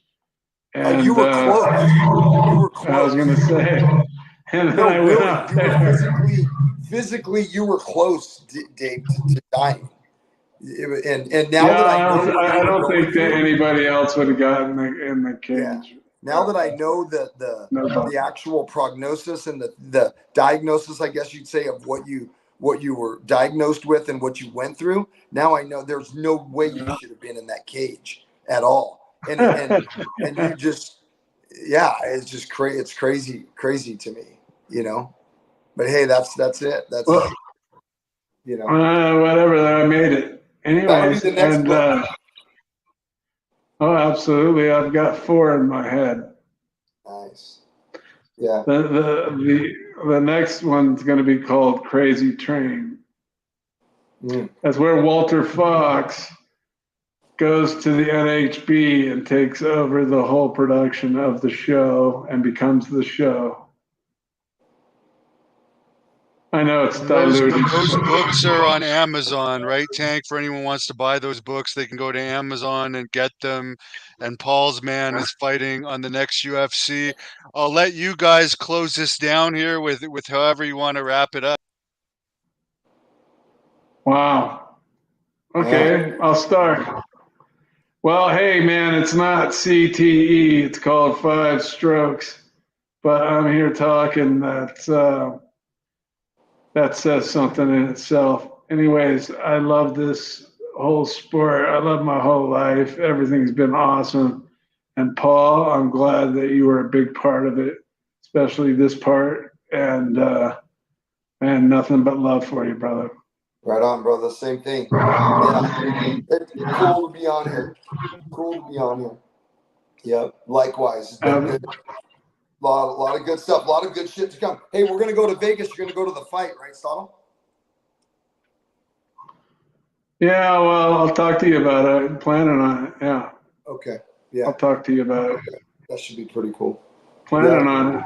And you were close. You were close. I was going to say. And then I went up there. Physically, you were close, Dave, to dying. And now that I don't think that anybody else would have gotten in the cage. Yeah. Now that I know that the actual prognosis and the diagnosis, I guess you'd say, of what you were diagnosed with and what you went through, now I know there's no way you should have been in that cage at all. And you just, it's just crazy. It's crazy to me, you know. But hey, that's it. That's you know. Whatever. I made it. Anyways, and absolutely, I've got 4 in my head. Nice. Yeah. The next one's going to be called Crazy Train. That's where Walter Fox goes to the NHB and takes over the whole production of the show and becomes the show. I know it's And diluted. those books are on Amazon, right, Tank? For anyone who wants to buy those books, they can go to Amazon and get them. And Paul's man is fighting on the next UFC. I'll let you guys close this down here with however you want to wrap it up. Wow. Okay, I'll start. Well, hey, man, it's not CTE. It's called 5 strokes. But I'm here talking that says something in itself. Anyways, I love this whole sport. I love my whole life. Everything's been awesome. And Paul, I'm glad that you were a big part of it, especially this part. And nothing but love for you, brother. Right on, brother. Same thing. Yeah. It's cool to be on here. Cool to be on here. Yep. Likewise. It's been good. A lot of good stuff. A lot of good shit to come. Hey, we're gonna go to Vegas. You're gonna go to the fight, right, Stoddle? Yeah, well, I'll talk to you about it. I'm planning on it. Yeah. Okay. Yeah. I'll talk to you about it. That should be pretty cool. Planning on it.